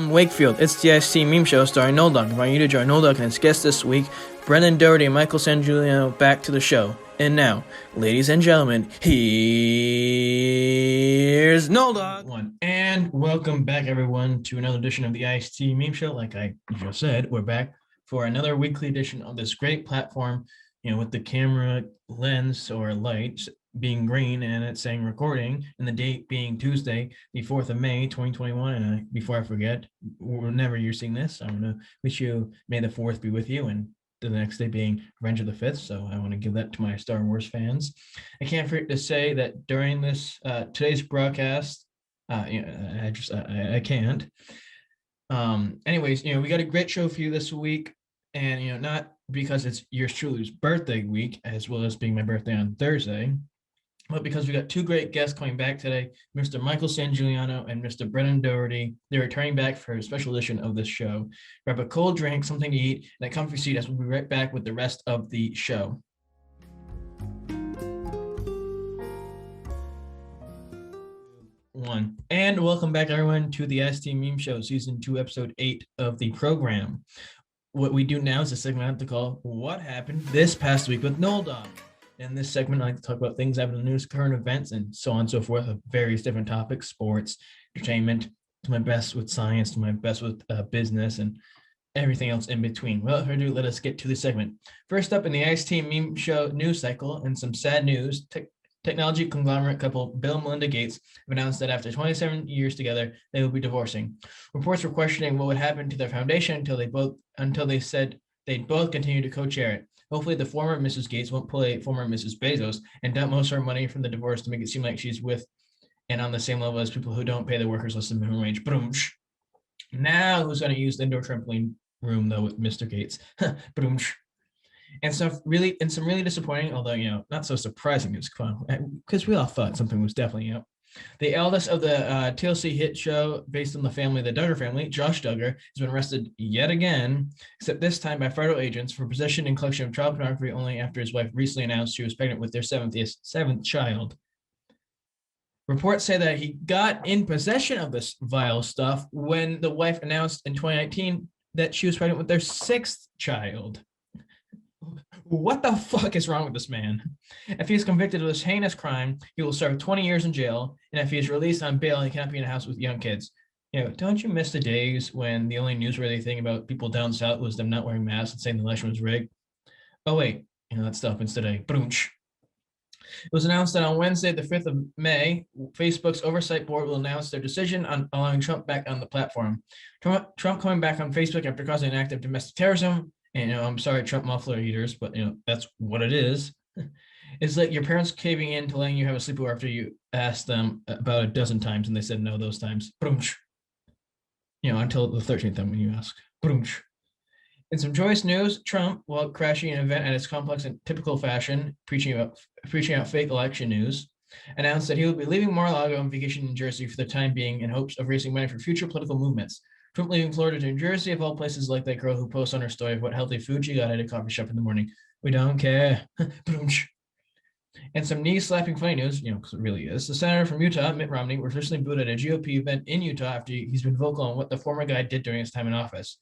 From Wakefield, it's the IST Meme Show starring Nolan. Invite you to join Nolan and his guest this week, Brendan Dougherty and Michael Sangiuliano, back to the show. And now, ladies and gentlemen, here's Nolan. And welcome back, everyone, to another edition of the IST Meme Show. Like I just said, we're back for another weekly edition of this great platform, with the camera lens or light being green and it's saying recording and the date being Tuesday, the 4th of May, 2021. And before I forget, whenever you're seeing this, I want to wish you May the 4th be with you, and the next day being Revenge of the 5th. So I want to give that to my Star Wars fans. I can't forget to say that during this today's broadcast, I can't. Anyways, we got a great show for you this week, and not because it's yours truly's birthday week, as well as being my birthday on Thursday, but because we got two great guests coming back today, Mr. Michael Sangiuliano and Mr. Brendan Dougherty. They're returning back for a special edition of this show. Grab a cold drink, something to eat, and a comfy seat as we'll be right back with the rest of the show. And welcome back, everyone, to the ST Meme Show, Season 2, Episode 8 of the program. What we do now is a segment I have to call What Happened This Past Week with Nolan. In this segment, I like to talk about things happening in the news, current events, and so on and so forth, of various different topics: sports, entertainment, to my best with science, to my best with business, and everything else in between. Without further ado, let us get to the segment. First up in the IST Meme Show news cycle, and some sad news, technology conglomerate couple Bill and Melinda Gates have announced that after 27 years together, they will be divorcing. Reports were questioning what would happen to their foundation until they said they'd both continue to co-chair it. Hopefully, the former Mrs. Gates won't pull a former Mrs. Bezos and dump most of her money from the divorce to make it seem like she's with and on the same level as people who don't pay their workers less than minimum wage. Now, who's going to use the indoor trampoline room, though, with Mr. Gates? And some really disappointing, although, not so surprising news, because we all thought something was definitely, The eldest of the TLC hit show based on the Duggar family, Josh Duggar, has been arrested yet again, except this time by federal agents for possession and collection of child pornography only after his wife recently announced she was pregnant with their seventh child. Reports say that he got in possession of this vile stuff when the wife announced in 2019 that she was pregnant with their sixth child. What the fuck is wrong with this man? If he is convicted of this heinous crime, he will serve 20 years in jail, and if he is released on bail, he cannot be in a house with young kids. Don't you miss the days when the only newsworthy thing about people down south was them not wearing masks and saying the election was rigged? Oh wait, that stuff happens today. It was announced that on Wednesday, the 5th of May, Facebook's oversight board will announce their decision on allowing Trump back on the platform. Trump coming back on Facebook after causing an act of domestic terrorism. And I'm sorry, Trump muffler eaters, but that's what it is. It's like your parents caving in to letting you have a sleepover after you asked them about a dozen times and they said no those times. Until the 13th time when you ask. In some joyous news, Trump, while crashing an event at his complex in typical fashion, preaching out fake election news, announced that he will be leaving Mar-a-Lago on vacation in Jersey for the time being in hopes of raising money for future political movements. Trump leaving Florida to New Jersey, of all places, like that girl who posts on her story of what healthy food she got at a coffee shop in the morning. We don't care. And some knee-slapping funny news, because it really is. The senator from Utah, Mitt Romney, was recently booed at a GOP event in Utah after he's been vocal on what the former guy did during his time in office.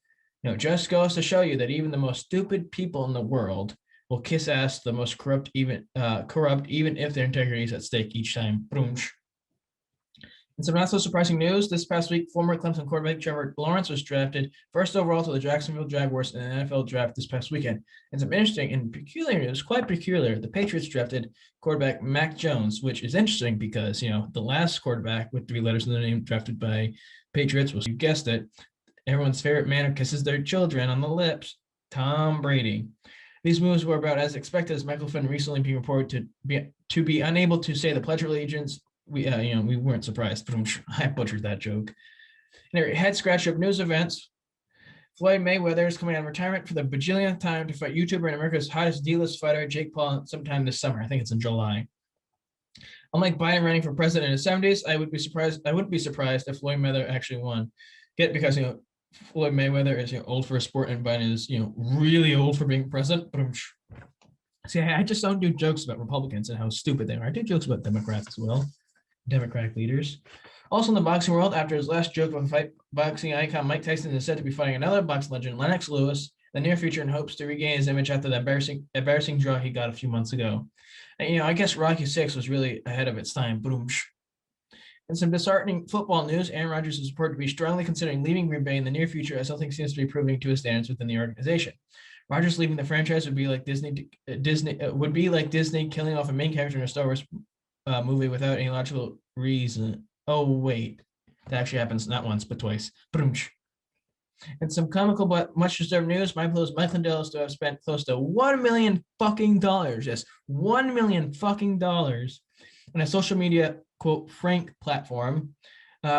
Just goes to show you that even the most stupid people in the world will kiss ass the most corrupt, even if their integrity is at stake each time. In some not so surprising news, this past week, former Clemson quarterback Trevor Lawrence was drafted first overall to the Jacksonville Jaguars in the NFL draft this past weekend. And some interesting and peculiar news, quite peculiar, the Patriots drafted quarterback Mac Jones, which is interesting because, the last quarterback with 3 letters in the name drafted by Patriots was, you guessed it, everyone's favorite man who kisses their children on the lips, Tom Brady. These moves were about as expected, as Michael Flynn recently being reported to be unable to say the Pledge of Allegiance. We weren't surprised, but I butchered that joke. In a head scratch of news events, Floyd Mayweather is coming out of retirement for the bajillionth time to fight YouTuber and America's hottest D-list fighter, Jake Paul, sometime this summer. I think it's in July. Unlike Biden running for president in his 70s, I wouldn't be surprised if Floyd Mayweather actually won. Because Floyd Mayweather is old for a sport and Biden is really old for being president. See, I just don't do jokes about Republicans and how stupid they are. I do jokes about Democrats as well. Democratic leaders. Also in the boxing world, after his last joke with fight, boxing icon Mike Tyson is said to be fighting another boxing legend, Lennox Lewis, in the near future, in hopes to regain his image after the embarrassing draw he got a few months ago. And, I guess Rocky 6 was really ahead of its time. Boom. In some disheartening football news, Aaron Rodgers is reported to be strongly considering leaving Green Bay in the near future, as nothing seems to be proving to his standards within the organization. Rodgers leaving the franchise would be like Disney killing off a main character in a Star Wars movie without any logical reason. Oh wait, that actually happens not once but twice. And some comical but much deserved news. Michael Lindell is to have spent close to $1 million fucking dollars. Yes, $1 million fucking dollars on a social media quote Frank platform,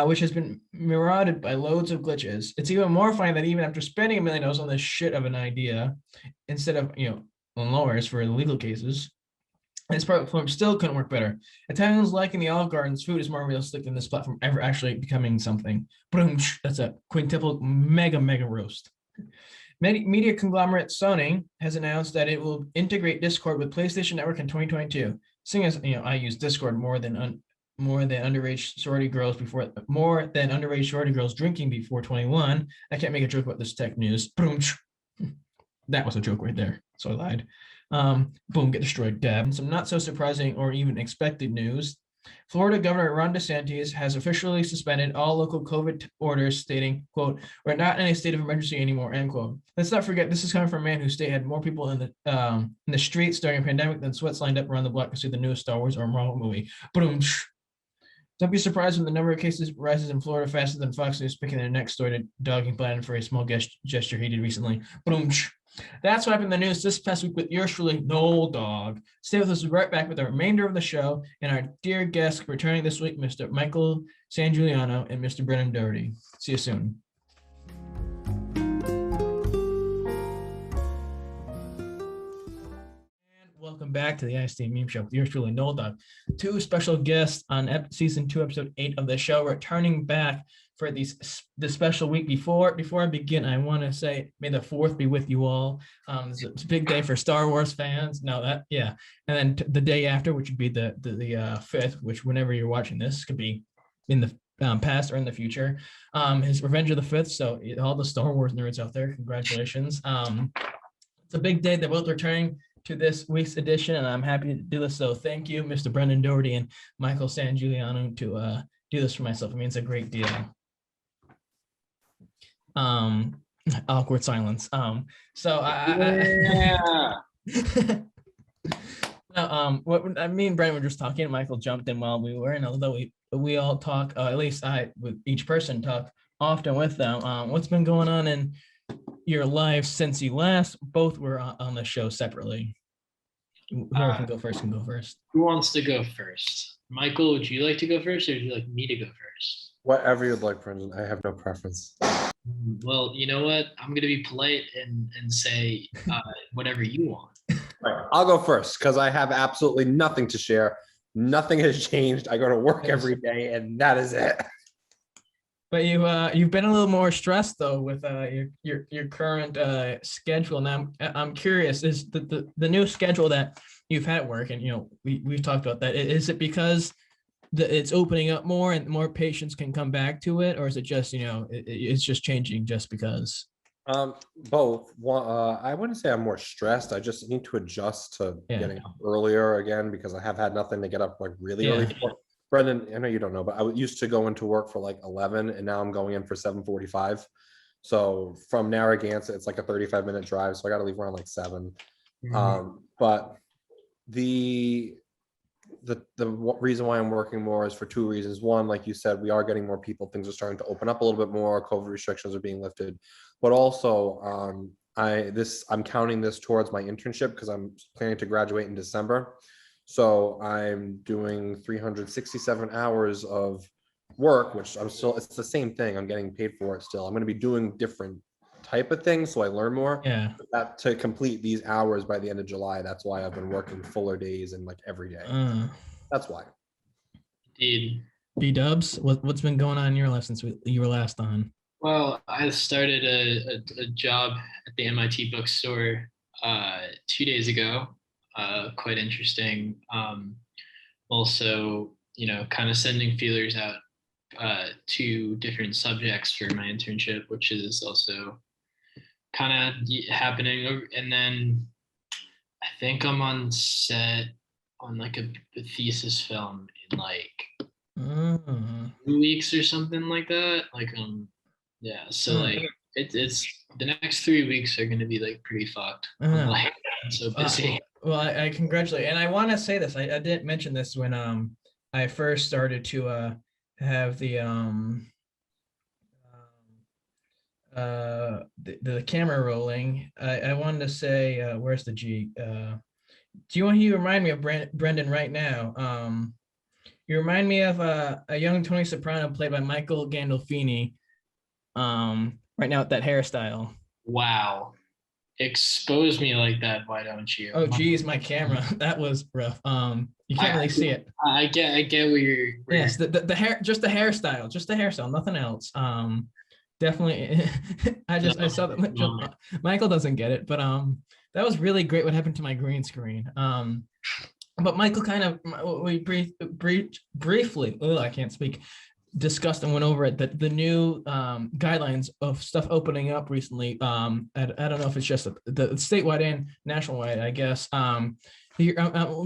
which has been marauded by loads of glitches. It's even more funny that even after spending $1 million on this shit of an idea, instead of on lawyers for legal cases, this platform still couldn't work better. Italians liking the Olive Garden's food is more realistic than this platform ever actually becoming something. Boom! That's a quintuple mega roast. Media conglomerate Sony has announced that it will integrate Discord with PlayStation Network in 2022. Seeing as I use Discord more than underage sorority girls drinking before 21. I can't make a joke about this tech news. Boom! That was a joke right there, so I lied. Boom, get destroyed, dab. And some not so surprising or even expected news. Florida Governor Ron DeSantis has officially suspended all local COVID orders, stating, quote, "We're not in a state of emergency anymore," end quote. Let's not forget, this is coming from a man whose state had more people in the streets during a pandemic than sweats lined up around the block to see the newest Star Wars or Marvel movie. Boom. Don't be surprised when the number of cases rises in Florida faster than Fox News picking their next story to dogging Biden for a small gesture he did recently. Boom. That's what happened in the news this past week with yours truly, Noel Dog. Stay with us. We'll be right back with the remainder of the show and our dear guest returning this week, Mr. Michael Sangiuliano and Mr. Brennan Dougherty. See you soon. Welcome back to the IST Meme Show with yours truly, Noel Dog. Two special guests on season 2, episode 8 of the show, returning back for this special week. Before I begin, I want to say, may the 4th be with you all. It's a big day for Star Wars fans. And then the day after, which would be the 5th, which whenever you're watching this could be in the past or in the future, is Revenge of the 5th. So all the Star Wars nerds out there, congratulations. It's a big day. They're both returning to this week's edition, and I'm happy to do this. So thank you, Mr. Brendan Dougherty and Michael Sangiuliano, to do this for myself. It means a great deal. Awkward silence. What I mean, Brendan, were just talking. Michael jumped in while we were, and although we all talk, at least I, with each person, talk often with them. What's been going on in your life since you last both were on the show separately? Whoever can go first can go first. Who wants to go first? Michael, would you like to go first, or would you like me to go first? Whatever you'd like, Brendan. I have no preference. Well, you know what? I'm going to be polite and say whatever you want. All right, I'll go first because I have absolutely nothing to share. Nothing has changed. I go to work every day, and that is it. But you've been a little more stressed though with your current schedule. Now I'm curious, is the new schedule that you've had at work, and we've talked about that. Is it because it's opening up more and more patients can come back to it, or is it just it's just changing just because? Both. I wouldn't say I'm more stressed. I just need to adjust to getting up earlier again because I have had nothing to get up like really early for. Brendan, I know you don't know, but I used to go into work for like 11, and now I'm going in for 7:45. So from Narragansett, it's like a 35-minute drive. So I got to leave around like 7. Mm-hmm. But the reason why I'm working more is for 2 reasons. One, like you said, we are getting more people. Things are starting to open up a little bit more. COVID restrictions are being lifted. But also, I'm counting this towards my internship because I'm planning to graduate in December. So I'm doing 367 hours of work, which it's the same thing. I'm getting paid for it still. I'm going to be doing different type of things so I learn more. Yeah. That to complete these hours by the end of July. That's why I've been working fuller days and like every day. That's why. Indeed. B-dubs, what's been going on in your life since you were last on? Well, I started a job at the MIT bookstore 2 days ago. Quite interesting. Also, kind of sending feelers out two different subjects for my internship, which is also kind of happening. And then I think I'm on set on like a thesis film in like 2 weeks or something like that. Like yeah. So like it's the next 3 weeks are gonna be like pretty fucked. I'm like so busy. Well, I congratulate, and I want to say this. I didn't mention this when I first started to have the camera rolling. I wanted to say where's the G? Do you want to remind me of Brendan right now? You remind me of a young Tony Soprano played by Michael Gandolfini. Right now with that hairstyle. Wow. Expose me like that, why don't you? Oh geez, my camera. That was rough. You can't really see it. I get where you're yes, the hair, just the hairstyle, nothing else. Definitely I saw that Michael doesn't get it, but that was really great what happened to my green screen. But Michael kind of we briefly, I can't speak, discussed and went over it, that the new guidelines of stuff opening up recently. I don't know if it's just the statewide and nationwide, I guess. I'm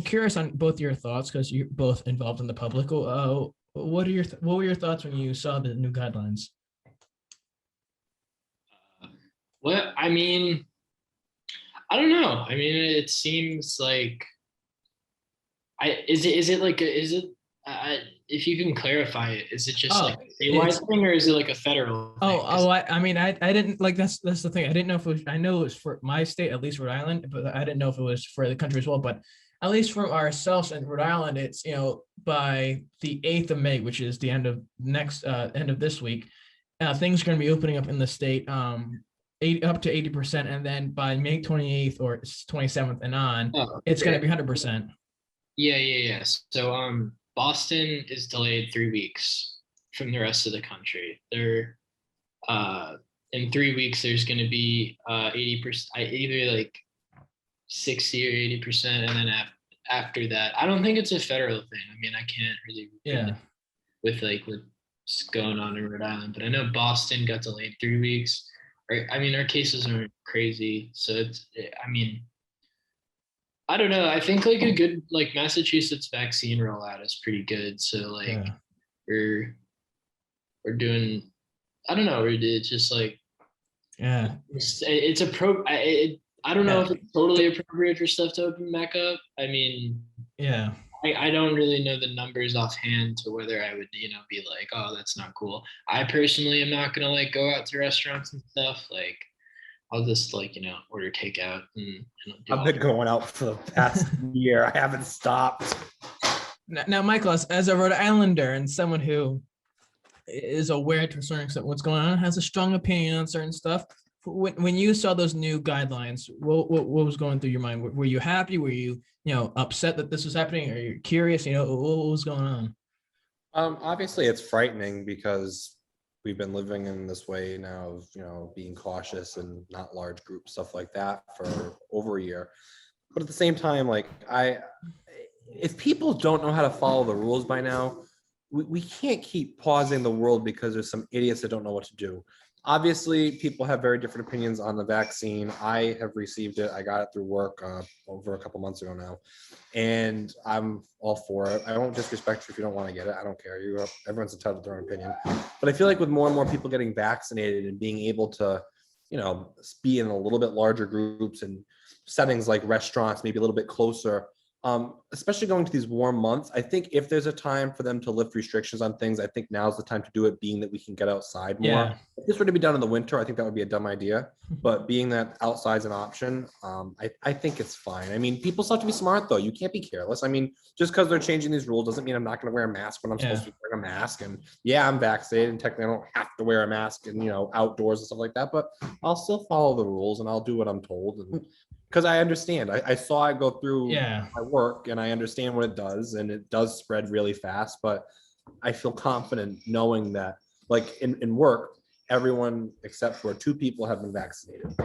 curious on both your thoughts because you're both involved in the public. What were your thoughts when you saw the new guidelines? Well, I mean, I don't know. I mean, it seems like if you can clarify it, is it just like a statewide thing or is it like a federal thing? I mean, I didn't like that's the thing. I didn't know if it was, I know it was for my state, at least Rhode Island, but I didn't know if it was for the country as well. But at least for ourselves in Rhode Island, it's, by the 8th of May, which is the end of this week, things are going to be opening up in the state, up to 80%. And then by May 28th or 27th and on, it's going to be 100%. Yeah. So Boston is delayed 3 weeks from the rest of the country. They're in 3 weeks there's going to be 80%, either like 60 or 80%, and then after that, I don't think it's a federal thing. I mean, I can't really with what's going on in Rhode Island, but I know Boston got delayed 3 weeks. I mean, our cases aren't crazy, so I mean, I don't know. I think like a good Massachusetts vaccine rollout is pretty good. So we're doing. I don't know. It's just like it's I don't know if it's totally appropriate for stuff to open back up. I mean, I don't really know the numbers offhand to whether I would be like, oh, that's not cool. I personally am not gonna go out to restaurants and stuff. I'll just order takeout and I've been going out for the past year. I haven't stopped. Now, Michael, as a Rhode Islander and someone who is aware to a certain extent what's going on, has a strong opinion on certain stuff, when you saw those new guidelines, what was going through your mind? Were you happy? Were you upset that this was happening? Are you curious? What was going on? Obviously, it's frightening because we've been living in this way now of, being cautious and not large groups, stuff like that for over a year. But at the same time, if people don't know how to follow the rules by now, we can't keep pausing the world because there's some idiots that don't know what to do. Obviously, people have very different opinions on the vaccine. I have received it. I got it through work over a couple months ago now, and I'm all for it. I won't disrespect you if you don't want to get it. I don't care. Everyone's entitled to their own opinion. But I feel like with more and more people getting vaccinated and being able to, be in a little bit larger groups and settings like restaurants, maybe a little bit closer, especially going to these warm months, I think if there's a time for them to lift restrictions on things, I think now's the time to do it, being that we can get outside more. Yeah. If this were to be done in the winter, I think that would be a dumb idea. But being that outside's an option, I think it's fine. I mean, people still have to be smart, though. You can't be careless. I mean, just because they're changing these rules doesn't mean I'm not going to wear a mask when I'm supposed to be wearing a mask. And I'm vaccinated, and technically I don't have to wear a mask and, outdoors and stuff like that. But I'll still follow the rules and I'll do what I'm told. And because I understand. I saw it go through my work, and I understand what it does, and it does spread really fast. But I feel confident knowing that, in work, everyone except for 2 people have been vaccinated,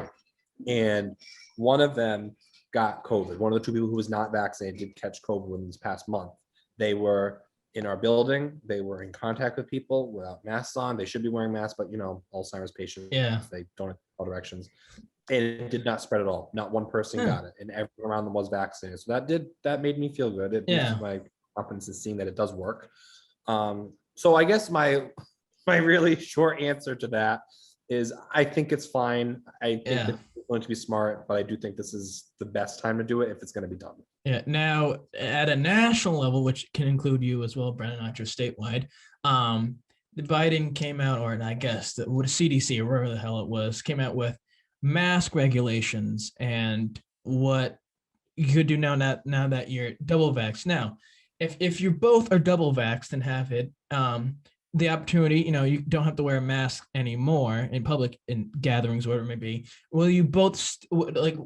and one of them got COVID. One of the 2 people who was not vaccinated did catch COVID in this past month. They were in our building. They were in contact with people without masks on. They should be wearing masks, but Alzheimer's patients, they don't have all directions. And it did not spread at all. Not one person got it, and everyone around them was vaccinated. So that made me feel good. It boosted my confidence in seeing that it does work. So I guess my really short answer to that is I think it's fine. I think it's going to be smart, but I do think this is the best time to do it if it's going to be done. Yeah. Now, at a national level, which can include you as well, Brennan, not just statewide, the Biden came out, or I guess the CDC or wherever the hell it was, came out with mask regulations and what you could do now that you're double vaxxed. Now, if you both are double vaxxed and have it, the opportunity, you don't have to wear a mask anymore in public, in gatherings, whatever it may be. Will you both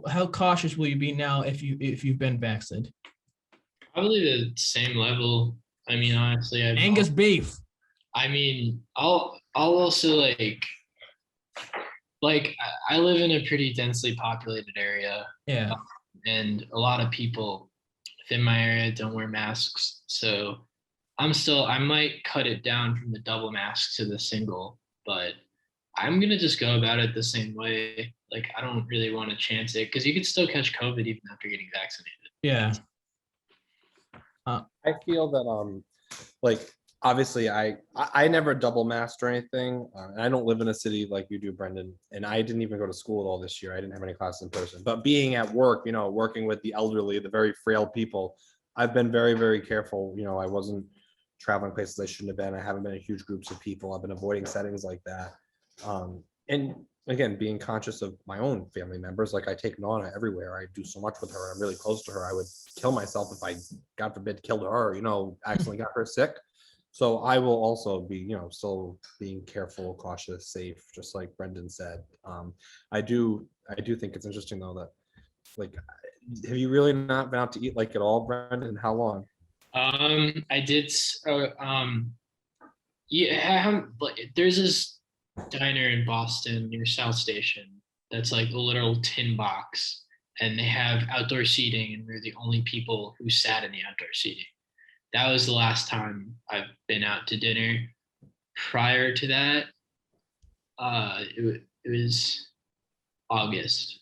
how cautious will you be now if you've been vaccinated? Probably the same level. I mean, honestly, Angus beef. I mean, I'll also like I live in a pretty densely populated area. Yeah. And a lot of people within my area don't wear masks. So I might cut it down from the double mask to the single, but I'm going to just go about it the same way. Like, I don't really want to chance it because you could still catch COVID even after getting vaccinated. Yeah. I feel that, obviously I never double masked or anything. And I don't live in a city like you do, Brendan. And I didn't even go to school at all this year. I didn't have any classes in person, but being at work, working with the elderly, the very frail people, I've been very, very careful. I wasn't traveling places I shouldn't have been. I haven't been in huge groups of people. I've been avoiding settings like that. And again, being conscious of my own family members, like I take Nana everywhere. I do so much with her. I'm really close to her. I would kill myself if I, God forbid, killed her, accidentally got her sick. So I will also be, still being careful, cautious, safe, just like Brendan said. I do think it's interesting though that, have you really not been out to eat at all, Brendan? How long? I did. There's this diner in Boston near South Station that's like a literal tin box, and they have outdoor seating, and we're the only people who sat in the outdoor seating. That was the last time I've been out to dinner. Prior to that, it was August.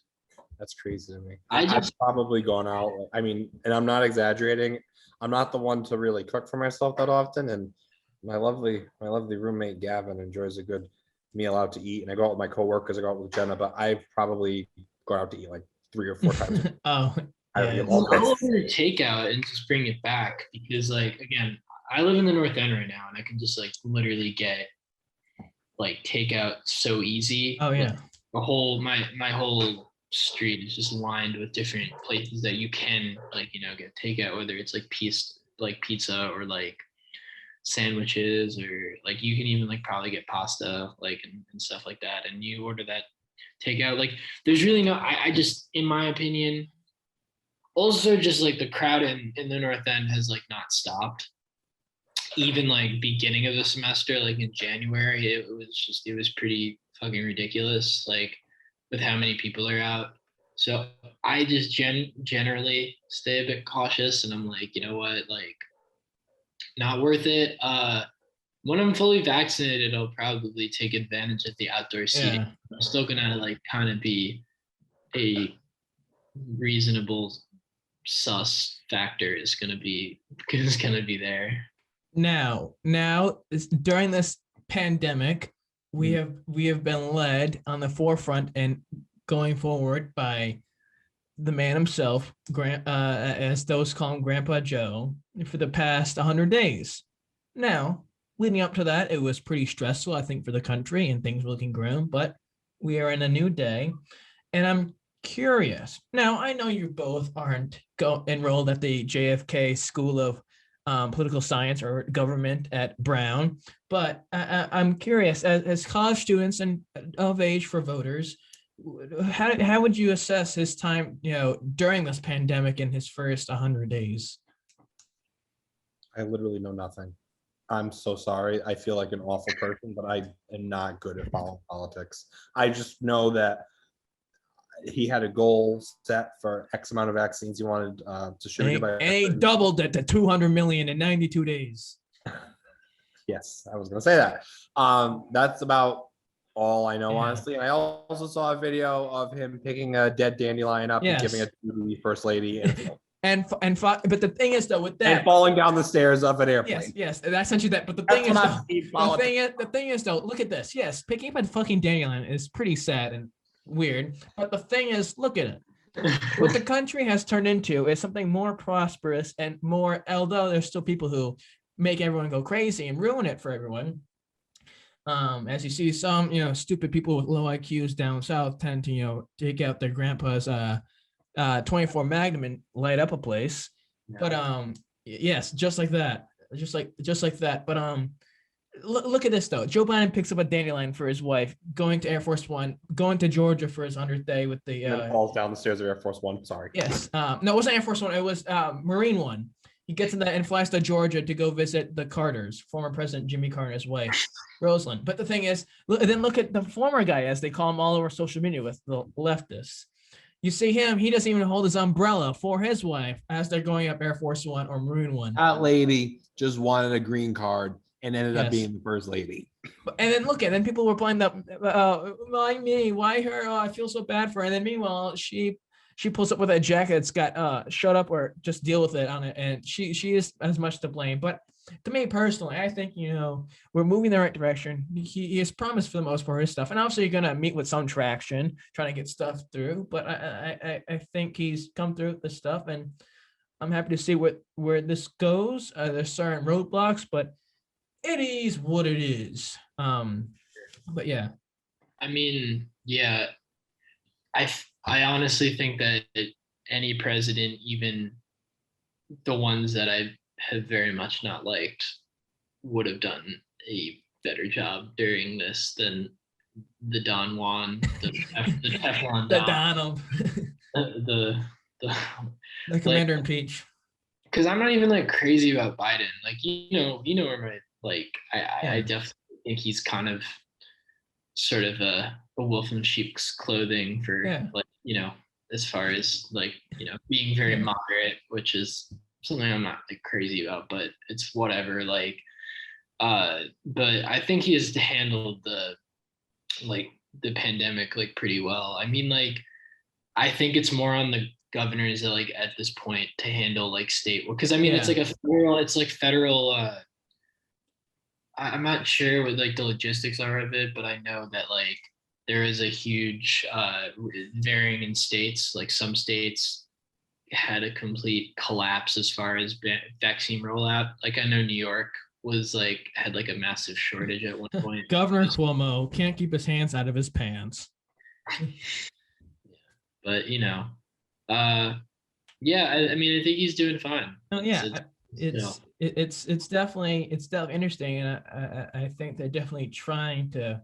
That's crazy to me. I've probably gone out. And I'm not exaggerating. I'm not the one to really cook for myself that often. And my lovely roommate Gavin enjoys a good meal out to eat. And I go out with my coworkers. I go out with Jenna, but I've probably gone out to eat 3 or 4 times. Oh, yeah. I'll order takeout and just bring it back because, again, I live in the North End right now, and I can just literally get takeout so easy. Oh yeah. My whole street is just lined with different places that you can get takeout, whether it's pizza or sandwiches, or you can even probably get pasta and stuff like that, and you order that takeout. There's really no, I just, in my opinion, also just the crowd in the North End has not stopped. Even beginning of the semester, in January, it was pretty fucking ridiculous, with how many people are out. So I just generally stay a bit cautious, and I'm you know what, not worth it. When I'm fully vaccinated, I'll probably take advantage of the outdoor seating. Yeah. I'm still gonna kind of be a reasonable sus factor is gonna be there. Now during this pandemic, we have been led on the forefront and going forward by the man himself, as those call him Grandpa Joe, for the past 100 days. Now, leading up to that, it was pretty stressful, I think, for the country, and things were looking grim, but we are in a new day, and I'm curious. Now, I know you both aren't enrolled at the JFK School of Political Science or Government at Brown, but I'm curious, as college students and of age for voters, how would you assess his time, during this pandemic in his first 100 days? I literally know nothing. I'm so sorry. I feel like an awful person, but I am not good at following politics. I just know that he had a goal set for X amount of vaccines he wanted to distribute. And he doubled it to 200 million in 92 days. Yes, I was gonna say that. That's about all I know, Yeah. honestly. I also saw a video of him picking a dead dandelion up and giving it to the first lady in a field. But the thing is though, with that, and falling down the stairs of an airplane. Yes, I sent you that. But the That's thing is, what the thing is though, look at this. Yes, picking up a fucking dandelion is pretty sad and weird. But the thing is, look at it. What the country has turned into is something more prosperous and more. Although there's still people who make everyone go crazy and ruin it for everyone. As you see, some stupid people with low IQs down south tend to take out their grandpa's 24 Magnum and light up a place. Yeah. But yes, just like that. But look at this though. Joe Biden picks up a dandelion for his wife, going to Air Force One, going to Georgia for his 100th day with the and falls down the stairs of Air Force One. Sorry. Yes. No, it wasn't Air Force One, it was Marine One. He gets in that and flies to Georgia to go visit the Carters, former President Jimmy Carter's wife, Rosalind. But the thing is, then look at the former guy, as they call him all over social media with the leftists. You see him, he doesn't even hold his umbrella for his wife as they're going up Air Force One or Marine One. That lady just wanted a green card and ended up being the first lady. And then then people were playing that, why me? Why her? Oh, I feel so bad for her. And then meanwhile, she pulls up with a jacket that's got shut up or just deal with it on it. And she is as much to blame. But to me personally, I think, we're moving in the right direction. He has promised for the most part his stuff. And obviously you're going to meet with some traction, trying to get stuff through. But I think he's come through with this stuff. And I'm happy to see where this goes. There's certain roadblocks, but it is what it is. But yeah. I mean, yeah. I honestly think that any president, even the ones that I have very much not liked, would have done a better job during this than the Don Juan, the Teflon the Donald, the Commander in Peach. Because I'm not even crazy about Biden. Where I definitely think he's kind of sort of a wolf in sheep's clothing for as far as being very moderate, which is something I'm not crazy about, but it's whatever. But I think he has handled the pandemic pretty well. I mean, I think it's more on the governors that at this point to handle state, because I mean it's federal. I'm not sure what the logistics are of it, but I know that there is a huge varying in states. Some states had a complete collapse as far as vaccine rollout. I know New York was had a massive shortage at one point. Governor Cuomo can't keep his hands out of his pants. But I mean I think he's doing fine. Oh yeah, it's definitely interesting, and I think they're definitely trying to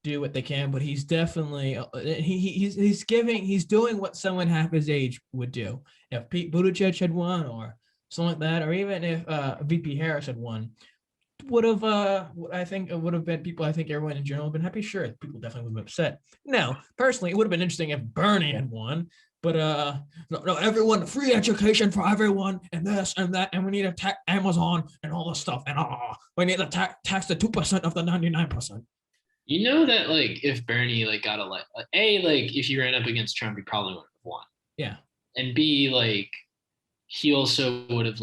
do what they can, but he's definitely he's doing what someone half his age would do. If Pete Buttigieg had won or something like that, or even if VP Harris had won, I think it would have been people. I think everyone in general would have been happy. Sure, people definitely would have been upset. No, personally, it would have been interesting if Bernie had won. But no, everyone, free education for everyone, and this and that, and we need to tax Amazon and all this stuff, and we need to tax the 2% of the 99%. You know that if Bernie got elected, if he ran up against Trump, he probably would have won. Yeah. And B, he also would have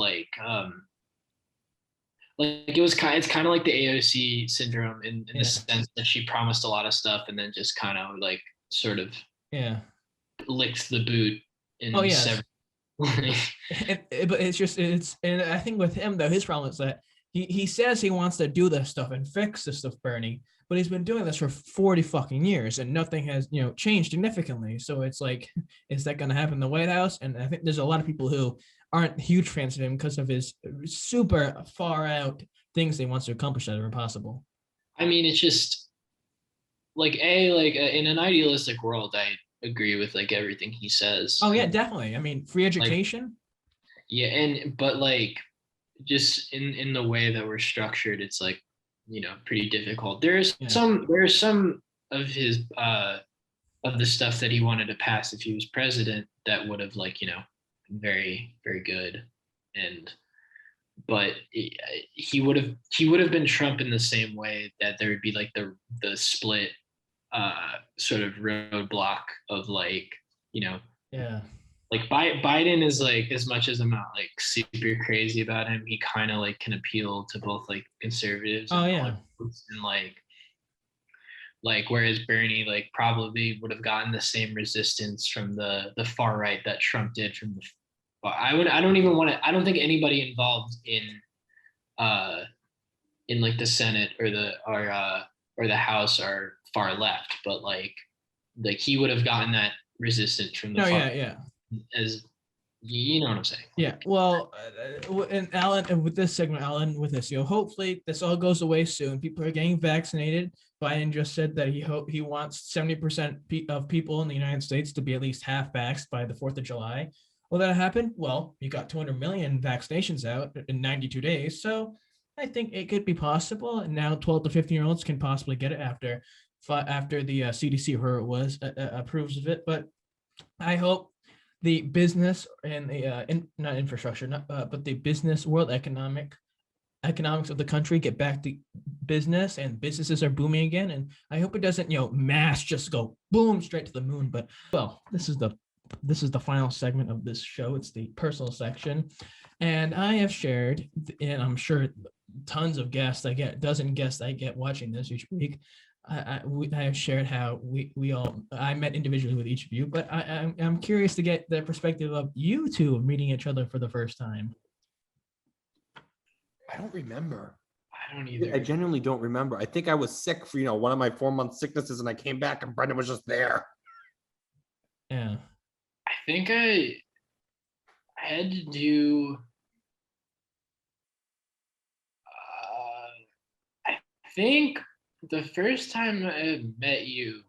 it's kind of like the AOC syndrome in the sense that she promised a lot of stuff and then just kind of sort of licked the boot in several. But and I think with him though, his problem is that he says he wants to do this stuff and fix this stuff, Bernie, but he's been doing this for 40 fucking years and nothing has changed significantly. So it's is that going to happen in the White House? And I think there's a lot of people who aren't huge fans of him because of his super far out things he wants to accomplish that are impossible. I mean, it's just in an idealistic world, I agree with everything he says. Oh yeah, definitely. I mean, free education. But just in the way that we're structured, it's pretty difficult. There's some of his of the stuff that he wanted to pass if he was president that would have very, very good. And but he would have been Trump in the same way that there would be like the split sort of roadblock of like, you know, Yeah. like Biden is like, as much as I'm not like super crazy about him, he kind of like can appeal to both like conservatives Oh and yeah. and like whereas Bernie like probably would have gotten the same resistance from the far right that Trump did from the I don't think anybody involved in like the Senate or the House are far left, but like he would have gotten that resistance from the No, far yeah. as you know what I'm saying. Yeah, well, and Alan, and with this segment, Alan, with this, hopefully this all goes away soon. People are getting vaccinated. Biden just said that he wants 70% of people in the United States to be at least half vaxxed by the 4th of July. Will that happen? Well, you got 200 million vaccinations out in 92 days, so I think it could be possible. And now 12 to 15-year-olds can possibly get it after the CDC, whoever it was, approves of it. But I hope the business and the not infrastructure, but the business economics of the country get back to business, and businesses are booming again. And I hope it doesn't, mass just go boom straight to the moon. But well, this is the final segment of this show. It's the personal section, and I have shared, and I'm sure tons of guests I get, dozen guests I get watching this each week. I have shared how I met individually with each of you, but I'm curious to get the perspective of you two meeting each other for the first time. I don't remember. I don't either. I genuinely don't remember. I think I was sick for one of my 4-month sicknesses, and I came back and Brendan was just there. Yeah. I think I had to do. I think the first time I met you,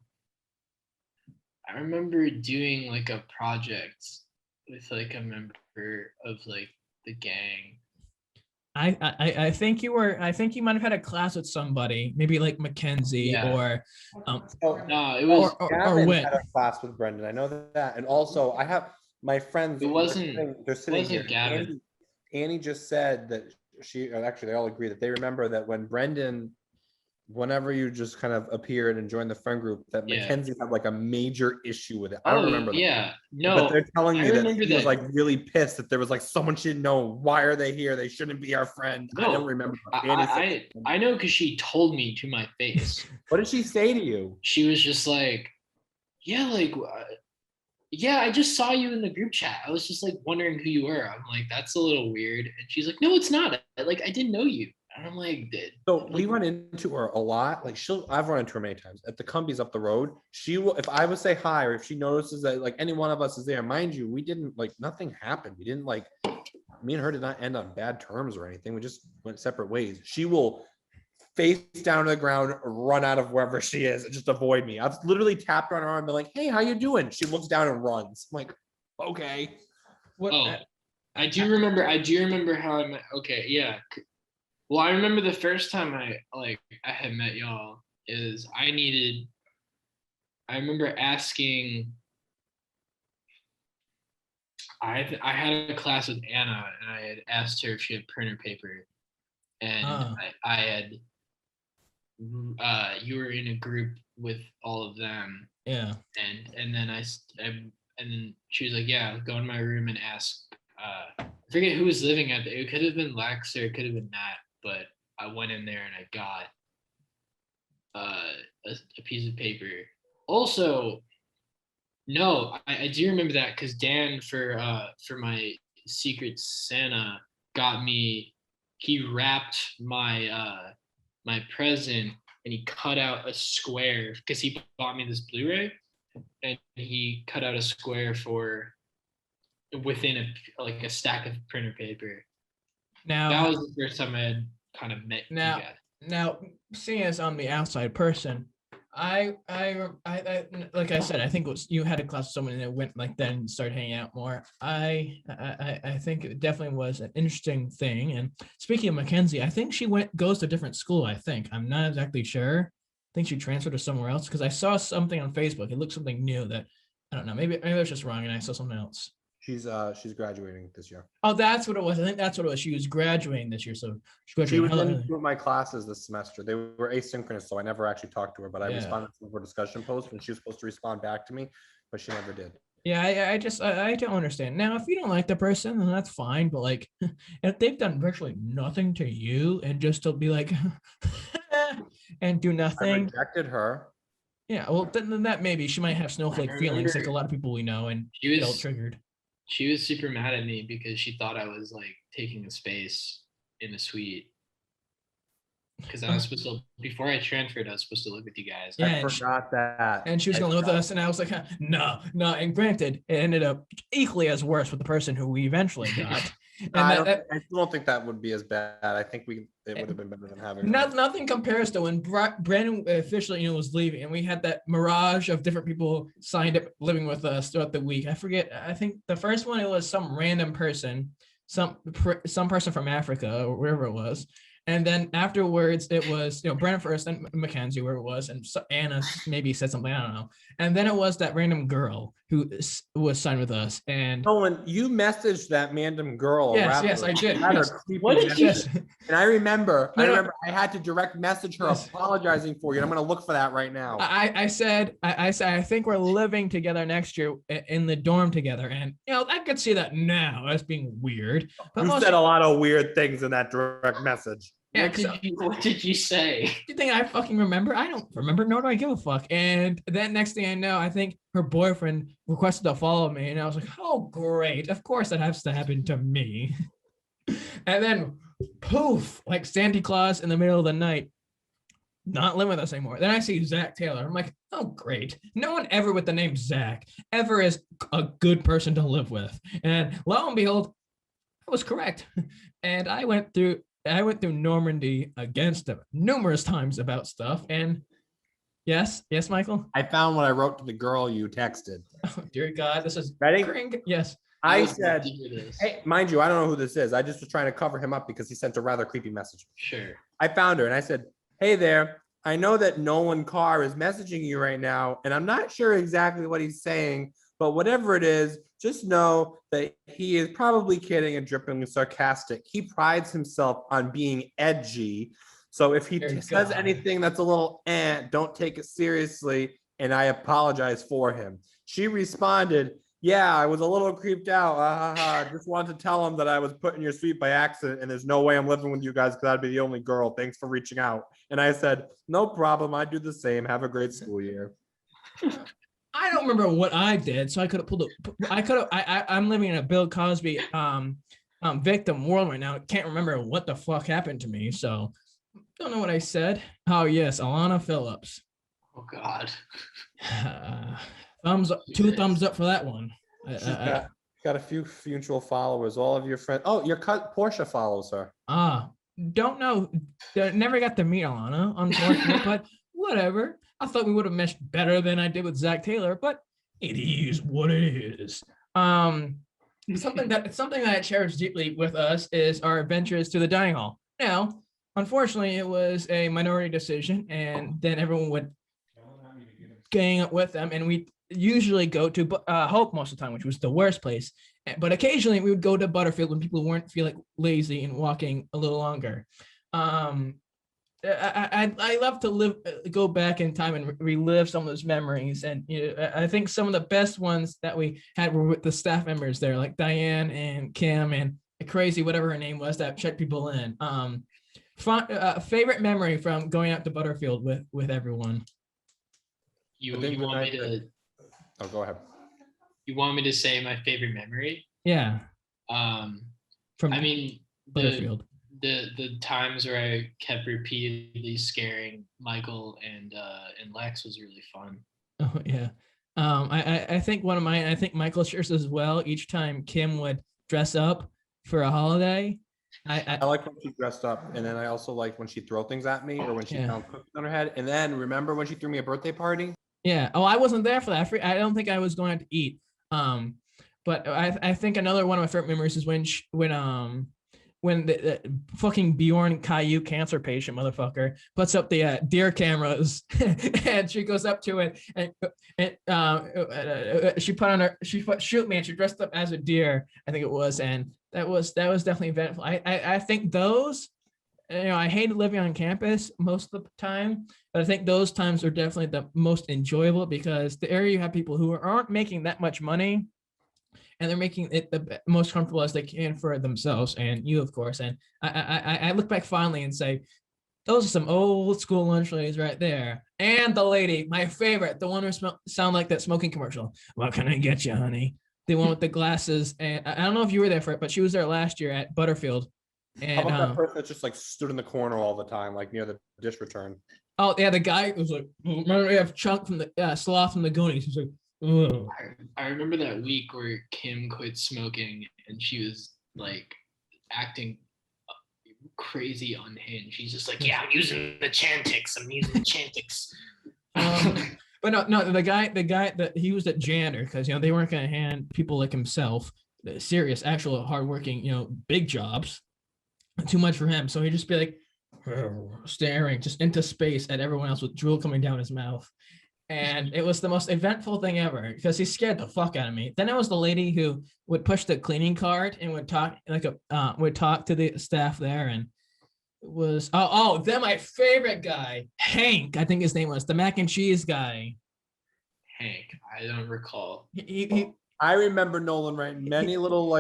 I remember doing like a project with like a member of like the gang. I think you might have had a class with somebody, maybe like Mackenzie or no, it was Gavin had a class with Brendan. I know that, and also I have my friends. It wasn't. They're sitting here. Gavin. Annie just said that actually they all agree that they remember that when Brendan, whenever you just kind of appeared and joined the friend group, that Mackenzie had like a major issue with it. I don't remember that. Yeah, no. But they're telling me that she was that. like really pissed that there was like someone she didn't know. Why are they here? They shouldn't be our friend. No, I don't remember. I know because she told me to my face. What did she say to you? She was just like, yeah, I just saw you in the group chat. I was just like wondering who you were. I'm like, that's a little weird. And she's like, no, it's not. I didn't know you. And I'm like, so we run into her a lot. Like I've run into her many times at the Cumbies up the road. She will, if I would say hi, or if she notices that like any one of us is there, mind you, we didn't like, nothing happened. We didn't like, me and her did not end on bad terms or anything. We just went separate ways. She will face down to the ground, run out of wherever she is, and just avoid me. I've literally tapped her on her arm and been like, hey, how you doing? She looks down and runs. I'm like, okay. I do remember how I met. Okay, yeah. Well, I remember the first time I had met y'all is I remember asking. I had a class with Anna, and I had asked her if she had printer paper, and I had. You were in a group with all of them. Yeah. And then and then she was like, yeah, go in my room and ask. I forget who was living at it. It could have been Lex or it could have been Nat, but I went in there and I got a piece of paper. Also, no, I do remember that because Dan for my Secret Santa got me. He wrapped my my present and he cut out a square because he bought me this Blu-ray, and he cut out a square for within a stack of printer paper. Now that was the first time I had kind of met you guys. Now, seeing as I'm the outside person, I like I said, I think it was you had a class with someone and it went like then started hanging out more. I think it definitely was an interesting thing. And speaking of Mackenzie, I think she goes to a different school. I think I'm not exactly sure. I think she transferred to somewhere else because I saw something on Facebook. It looked something new that I don't know. Maybe I was just wrong and I saw something else. She's graduating this year. Oh, that's what it was. I think that's what it was. She was graduating this year, so she was in two of my classes this semester. They were asynchronous, so I never actually talked to her. But I responded to her discussion post, and she was supposed to respond back to me, but she never did. Yeah, I don't understand. Now, if you don't like the person, then that's fine. But like, if they've done virtually nothing to you, and just to be like, and do nothing. I rejected her. Yeah, well, then that maybe she might have snowflake feelings, like a lot of people we know, and she get all triggered. She was super mad at me because she thought I was like taking a space in the suite. Because I was supposed to, before I transferred, I was supposed to live with you guys. Yeah, I forgot that. And she was going to live with us, and I was like, no. And granted, it ended up equally as worse with the person who we eventually got. And I still don't think that would be as bad. I think it would have been better than having nothing compares to when Brandon officially was leaving, and we had that mirage of different people signed up living with us throughout the week. I forget. I think the first one, it was some random person, some person from Africa or wherever it was. And then afterwards, it was, Brandon first, then Mackenzie, where it was, and Anna maybe said something, I don't know. And then it was that random girl who was signed with us. And Nolan, you messaged that random girl. Yes, I did. What did you? And I remember I had to direct message her apologizing for you. And I'm going to look for that right now. I said, I think we're living together next year in the dorm together. And, I could see that now as being weird. But you said a lot of weird things in that direct message. Yeah, what did you say? Do you think I fucking remember? I don't remember, nor do I give a fuck. And then next thing I know, I think her boyfriend requested to follow me. And I was like, oh, great. Of course that has to happen to me. And then poof, like Santa Claus in the middle of the night, not living with us anymore. Then I see Zach Taylor. I'm like, oh, great. No one ever with the name Zach ever is a good person to live with. And lo and behold, I was correct. And I went through Normandy against them numerous times about stuff. And yes, Michael. I found what I wrote to the girl you texted. Oh, dear God, this is ready. Yes. I said, hey, mind you, I don't know who this is. I just was trying to cover him up because he sent a rather creepy message. Sure. I found her and I said, hey there. I know that Nolan Carr is messaging you right now, and I'm not sure exactly what he's saying, but whatever it is, just know that he is probably kidding and drippingly sarcastic. He prides himself on being edgy. So if he says anything that's a little don't take it seriously, and I apologize for him. She responded, yeah, I was a little creeped out. I just wanted to tell him that I was put in your suite by accident, and there's no way I'm living with you guys because I'd be the only girl. Thanks for reaching out. And I said, no problem. I do the same. Have a great school year. I don't remember what I did, so I could have pulled I'm living in a Bill Cosby victim world right now. I can't remember what the fuck happened to me, so don't know what I said. Oh yes, Alana Phillips. Oh God. Two thumbs up for that one. Got a few mutual followers. All of your friends. Oh, your Portia follows her. Don't know. Never got to meet Alana, unfortunately, but whatever. I thought we would have meshed better than I did with Zach Taylor, but it is what it is. Something that I cherish deeply with us is our adventures to the dining hall. Now, unfortunately, it was a minority decision, and then everyone would gang up with them, and we usually go to Hope most of the time, which was the worst place. But occasionally we would go to Butterfield when people weren't feeling lazy and walking a little longer. I love to go back in time and relive some of those memories. And I think some of the best ones that we had were with the staff members there, like Diane and Kim and Crazy, whatever her name was, that checked people in. Favorite memory from going out to Butterfield with everyone. You want me to? Oh, go ahead. You want me to say my favorite memory? Yeah. From Butterfield. The times where I kept repeatedly scaring Michael and Lex was really fun. Oh yeah. I think one of mine. I think Michael shares as well. Each time Kim would dress up for a holiday. I like when she dressed up, and then I also like when she throw things at me or when she found cookies on her head. And then remember when she threw me a birthday party? Yeah. Oh, I wasn't there for that. I don't think I was going to eat. But I think another one of my favorite memories is when when the fucking Bjorn Caillou cancer patient motherfucker puts up the deer cameras and she goes up to it and she put shoot me and she dressed up as a deer, I think it was, and that was definitely eventful. I think those, I hated living on campus most of the time, but I think those times are definitely the most enjoyable because the area you have people who aren't making that much money and they're making it the most comfortable as they can for themselves and you, of course. And I look back fondly and say, those are some old school lunch ladies right there. And the lady, my favorite, the one who sound like that smoking commercial. What can I get you, honey? The one with the glasses. And I don't know if you were there for it, but she was there last year at Butterfield. And, how about that person that just like stood in the corner all the time, like near the dish return? Oh yeah, the guy was like, remember we have Chuck from the Sloth from the Goonies. He's like, ugh. I remember that week where Kim quit smoking and she was like acting crazy unhinged. She's just like, yeah, I'm using the Chantix. But no, the guy that he was at janitor because they weren't going to hand people like himself the serious, actual, hardworking, big jobs. Too much for him, so he'd just be like staring just into space at everyone else with drool coming down his mouth. And it was the most eventful thing ever because he scared the fuck out of me. Then it was the lady who would push the cleaning cart and would talk to the staff there, and it was then my favorite guy, Hank, I think his name was, the mac and cheese guy. Hank, I don't recall. I remember Nolan writing many little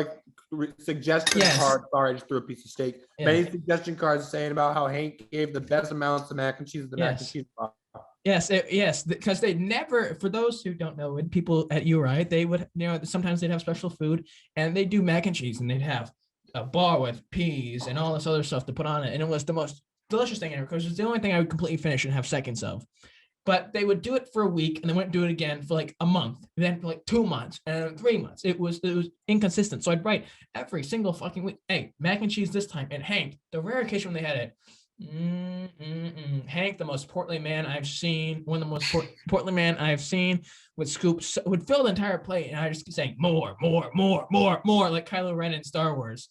suggestion cards. Sorry, I just threw a piece of steak. Yeah. Many suggestion cards saying about how Hank gave the best amounts of mac and cheese at the mac and cheese bar. Yes, because they never, for those who don't know, people at URI, they would, sometimes they'd have special food and they do mac and cheese and they'd have a bar with peas and all this other stuff to put on it. And it was the most delicious thing ever because it's the only thing I would completely finish and have seconds of. But they would do it for a week and they wouldn't do it again for like a month, and then for like 2 months and 3 months. It was inconsistent. So I'd write every single fucking week, hey, mac and cheese this time. And Hank, the rare occasion when they had it, Hank, the most portly man I've seen, one of the most portly man I've seen, would would fill the entire plate. And I just keep saying more, like Kylo Ren in Star Wars.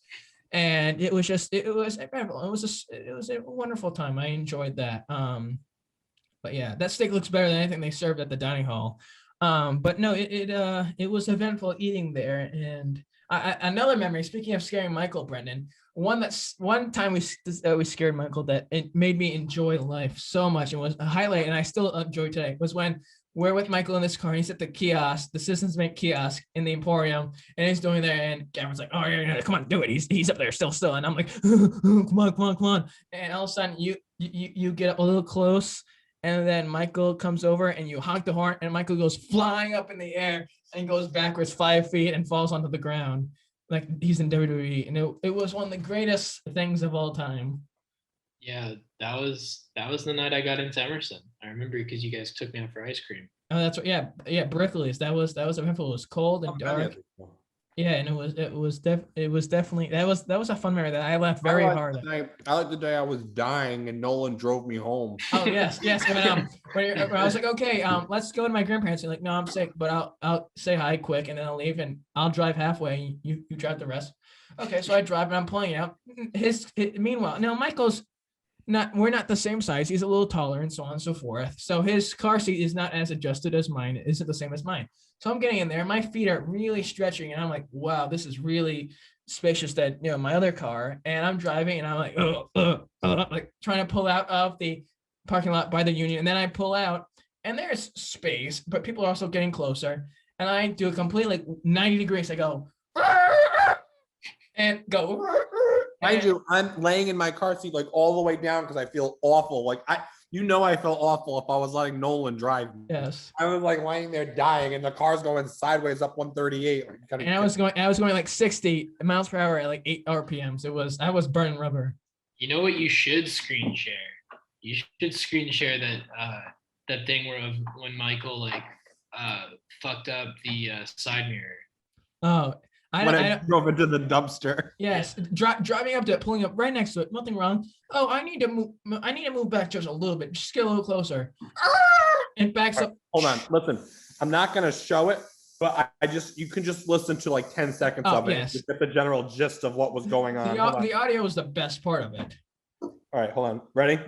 And it was incredible. It was a wonderful time. I enjoyed that. But yeah, that steak looks better than anything they served at the dining hall. But no, it was eventful eating there. And another memory, speaking of scaring Michael, Brendan, one time we scared Michael that it made me enjoy life so much. It was a highlight, and I still enjoy today, was when we're with Michael in this car, and he's at the kiosk, the Citizens Bank kiosk in the Emporium, and he's doing there, and Gavin's like, oh, yeah, come on, do it. He's up there still. And I'm like, come on. And all of a sudden, you get up a little close, and then Michael comes over and you honk the horn and Michael goes flying up in the air and goes backwards 5 feet and falls onto the ground like he's in WWE. And it was one of the greatest things of all time. Yeah, that was the night I got into Emerson. I remember because you guys took me out for ice cream. Oh, that's right. Yeah, Brickley's. That was eventful. It was cold and dark. Yeah, and it was definitely that was a fun memory that I laughed very hard at. I like the day I was dying and Nolan drove me home. Oh yes. When I was like, okay, let's go to my grandparents. You're like, no, I'm sick, but I'll say hi quick and then I'll leave and I'll drive halfway. And you drive the rest. Okay, so I drive and I'm pulling out. Meanwhile, now Michael's we're not the same size. He's a little taller and so on and so forth. So his car seat is not as adjusted as mine. It isn't the same as mine. So I'm getting in there. My feet are really stretching. And I'm like, wow, this is really spacious than my other car. And I'm driving and I'm like, like trying to pull out of the parking lot by the Union. And then I pull out and there's space, but people are also getting closer. And I do a complete 90 degrees. I go and go. Mind you, I'm laying in my car seat all the way down because I feel awful. I felt awful if I was letting Nolan drive me. Yes. I was laying there dying and the car's going sideways up 138. And I was going 60 miles per hour at 8 RPMs. I was burning rubber. You know what you should screen share? You should screen share that thing when Michael fucked up the side mirror. Oh, I drove into the dumpster. Yes, driving up to it, pulling up right next to it, nothing wrong. Oh, I need to move back just a little bit, just get a little closer. And backs up. Hold on, listen. I'm not gonna show it, But you can just listen to like 10 seconds of it. Yes. To get the general gist of what was going on. The audio was the best part of it. All right, hold on. Ready?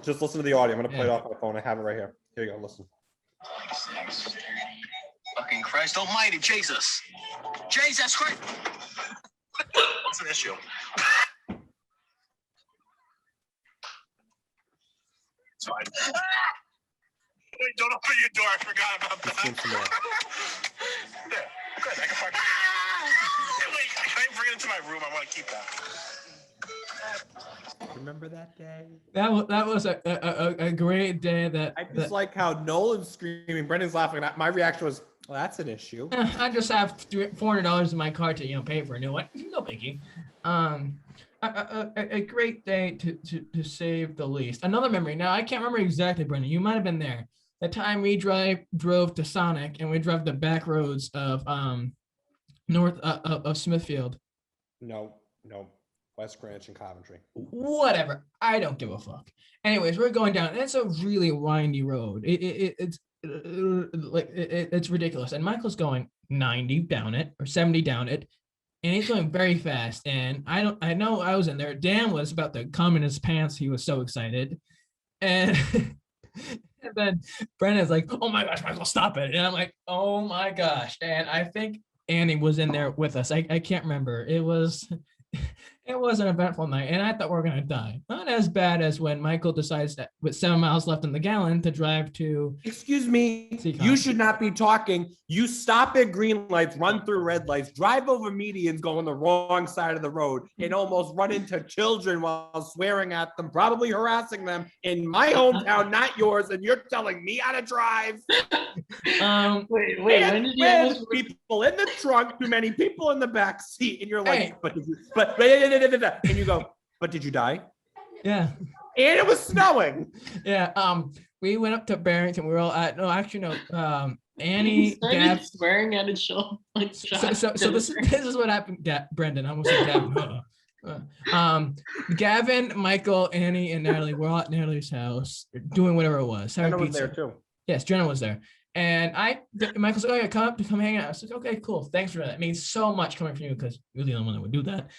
Just listen to the audio. I'm going to play it off my phone. I have it right here. Here you go. Listen. Fucking Christ almighty, Jesus. Jesus Christ. What's an issue? It's fine. Wait, don't open your door. I forgot about that. Yeah, good. I can park. Wait, I can't bring it into my room. I want to keep that. Remember that day? That was a great day. I just like how Nolan's screaming, Brendan's laughing. My reaction was, well, that's an issue. I just have $400 in my car to pay for a new one. No biggie. A great day to save the least. Another memory. Now I can't remember exactly, Brendan. You might have been there. The time we drove to Sonic and we drove the back roads of north of Smithfield. No. West Greenwich and Coventry. Whatever. I don't give a fuck. Anyways, we're going down. It's a really windy road. It's ridiculous. And Michael's going 90 down it or 70 down it. And he's going very fast. And I know I was in there. Dan was about to come in his pants. He was so excited. And, and then Brendan's like, oh my gosh, Michael, stop it. And I'm like, oh my gosh. And I think Annie was in there with us. I can't remember. It was an eventful night, and I thought we were gonna die. Not as bad as when Michael decides that with 7 miles left in the gallon to drive to. Excuse me, you should not be talking. You stop at green lights, run through red lights, drive over medians, go on the wrong side of the road, and almost run into children while swearing at them, probably harassing them in my hometown, not yours. And you're telling me how to drive. Wait. When did you people in the trunk, too many people in the back seat, and you're like, hey. And you go, but did you die? Yeah. And it was snowing. Yeah. We went up to Barrington. We were all at Annie, Gab, swearing at his shoulder. Like, so this is what happened. Brendan, I almost said Gavin. Gavin, Michael, Annie, and Natalie were all at Natalie's house doing whatever it was. Jenna was there too. Yes, Jenna was there. And Michael's like, oh yeah, come hang out. I was like, okay, cool. Thanks for that. It means so much coming from you because you're the only one that would do that.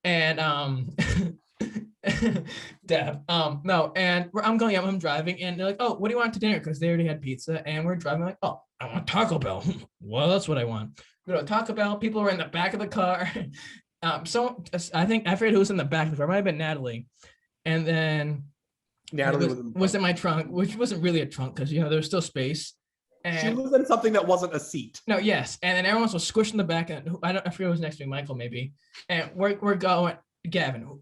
And Deb, no, and I'm going up, I'm driving, and they're like, oh, what do you want to dinner? Because they already had pizza, and we're driving like, oh, I want Taco Bell. Well, that's what I want. We go to Taco Bell. People were in the back of the car. So I forget who was in the back of the car. It might have been Natalie. And then Natalie was in my trunk, which wasn't really a trunk because there was still space. And she was in something that wasn't a seat. No, yes. And then everyone was squished in the back. And I forget who was next to me, Michael maybe. And we're going, Gavin,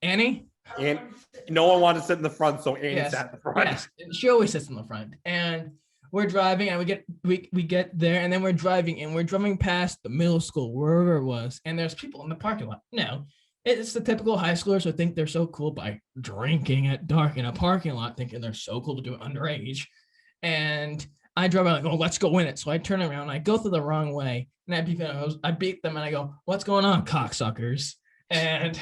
Annie? And no one wanted to sit in the front, so Annie sat in the front. Yes, she always sits in the front. And we're driving, and we get there, and then we're driving past the middle school, wherever it was, and there's people in the parking lot. No, it's the typical high schoolers who think they're so cool by drinking at dark in a parking lot, thinking they're so cool to do it underage. And I drove out, like, oh, let's go in it. So I turn around, and I go through the wrong way, and I beat them, and I go, what's going on, cocksuckers? And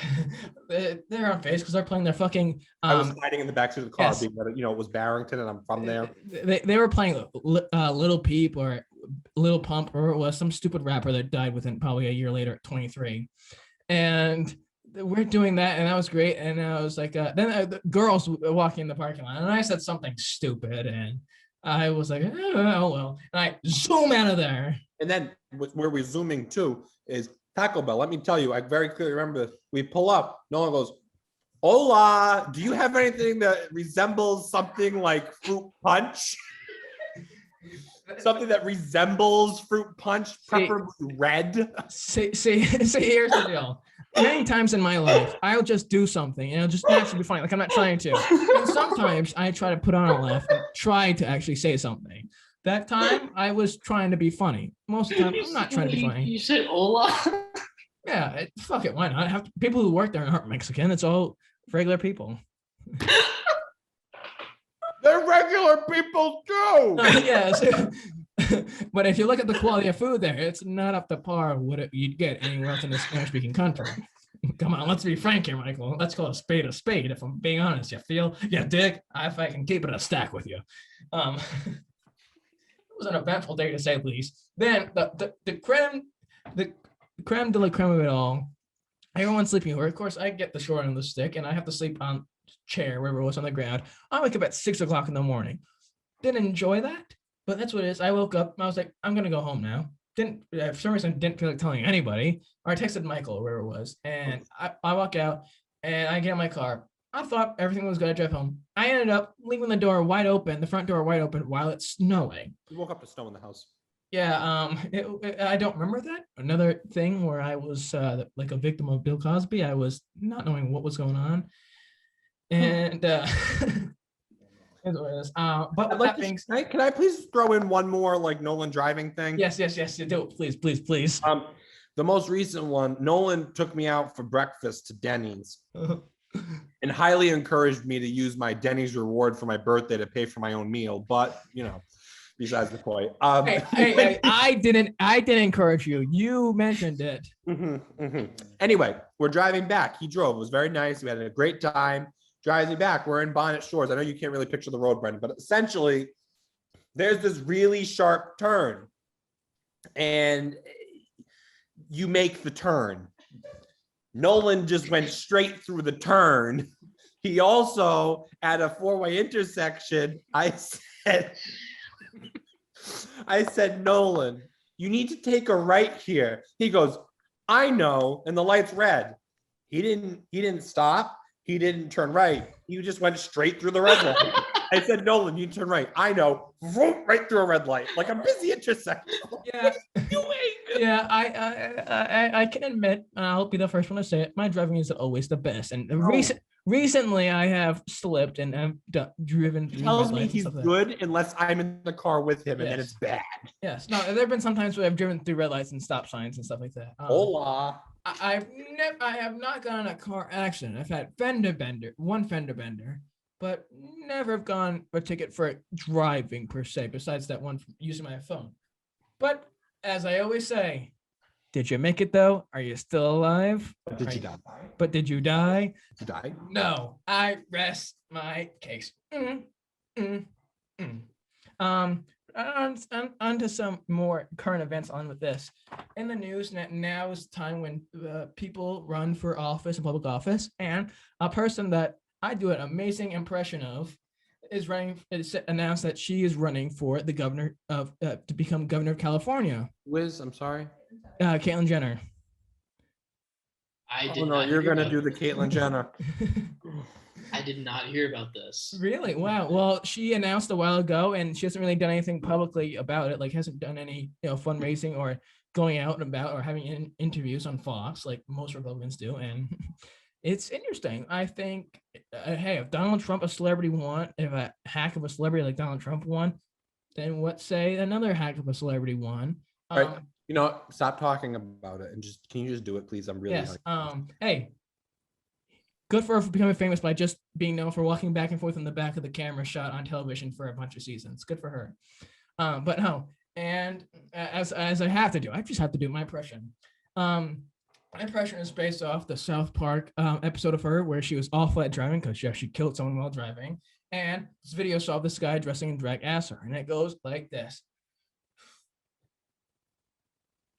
they're on face because they're playing their fucking. I was hiding in the backseat of the car, being that it was Barrington, and I'm from there. They were playing Little Peep or Little Pump, or it was some stupid rapper that died within probably a year later at 23, and we're doing that, and that was great. And I was like, then the girls walking in the parking lot, and I said something stupid, and I was like, oh well, and I zoom out of there. And then where we're zooming to is Taco Bell. Let me tell you, I very clearly remember this. We pull up, Nolan goes, hola, do you have anything that resembles something like fruit punch? Something that resembles fruit punch, preferably red. See, here's the deal. Many times in my life, I'll just do something and it'll just naturally be funny. Like I'm not trying to. And sometimes I try to put on a laugh and try to actually say something. That time I was trying to be funny. Most of the time I'm not trying to be funny. You said hola? Yeah, fuck it. Why not? People who work there aren't Mexican. It's all regular people. They're regular people too. Yes. But if you look at the quality of food there, it's not up to par of what you'd get anywhere else in a Spanish-speaking country. Come on, let's be frank here, Michael. Let's call a spade, if I'm being honest. You feel? Yeah, dick, if I can keep it a stack with you. It was an eventful day to say the least. Then the creme de la creme of it all. Everyone's sleeping over. Of course, I get the short end of the stick, and I have to sleep on chair wherever it was on the ground. I wake up at 6 o'clock in the morning. Didn't enjoy that, but that's what it is. I woke up. I was like, I'm gonna go home now. For some reason, didn't feel like telling anybody. Or I texted Michael or wherever it was, and I walk out and I get in my car. I thought everything was gonna drive home. I ended up leaving the door wide open, the front door wide open, while it's snowing. You woke up to snow in the house. Yeah, I don't remember that. Another thing where I was like a victim of Bill Cosby. I was not knowing what was going on, and but like can I please throw in one more like Nolan driving thing? Yes, you do. Please. The most recent one, Nolan took me out for breakfast to Denny's and highly encouraged me to use my Denny's reward for my birthday to pay for my own meal. But besides the point. Hey, I didn't encourage you. You mentioned it. Anyway, we're driving back. He drove. It was very nice. We had a great time. Drives me back. We're in Bonnet Shores. I know you can't really picture the road, Brendan, but essentially there's this really sharp turn and you make the turn. Nolan just went straight through the turn. He also at a four-way intersection, I said, Nolan, you need to take a right here. He goes, I know, and the light's red. He didn't stop. He didn't turn right. He just went straight through the red light. I said, Nolan, you turn right. I know, right through a red light, like a busy intersection. Yeah. Yeah, I can admit, and I'll be the first one to say it, my driving isn't always the best. And recently I have slipped and have driven. Tells me he's good unless I'm in the car with him, and then it's bad. Yes. No, there have been some times where I've driven through red lights and stop signs and stuff like that. Hola. I have not gotten in a car accident. I've had one fender bender, but never have gotten a ticket for driving per se, besides that one from using my phone. But as I always say, did you make it though? Are you still alive? Did you die? But did you die? Did you die? No, I rest my case. On to some more current events on with this. In the news, now is the time when people run for office and public office, and a person that I do an amazing impression of is announced that she is running for the governor of to become governor of California. I'm sorry. Caitlyn Jenner. You're gonna do the Caitlyn Jenner. I did not hear about this. Really? Wow. Well, she announced a while ago, and she hasn't really done anything publicly about it. Like, hasn't done any, fundraising or going out and about or having interviews on Fox, like most Republicans do. And it's interesting. I think, hey, if Donald Trump, a celebrity, won, if a hack of a celebrity like Donald Trump won, then what say another hack of a celebrity won? All right. Stop talking about it and can you just do it, please? I'm really hey. Good for her for becoming famous by just being known for walking back and forth in the back of the camera shot on television for a bunch of seasons. Good for her. But no, and as I have to do, I just have to do my impression. My impression is based off the South Park episode of her where she was awful at driving because she killed someone while driving. And this video saw this guy dressing in drag ass her, and it goes like this.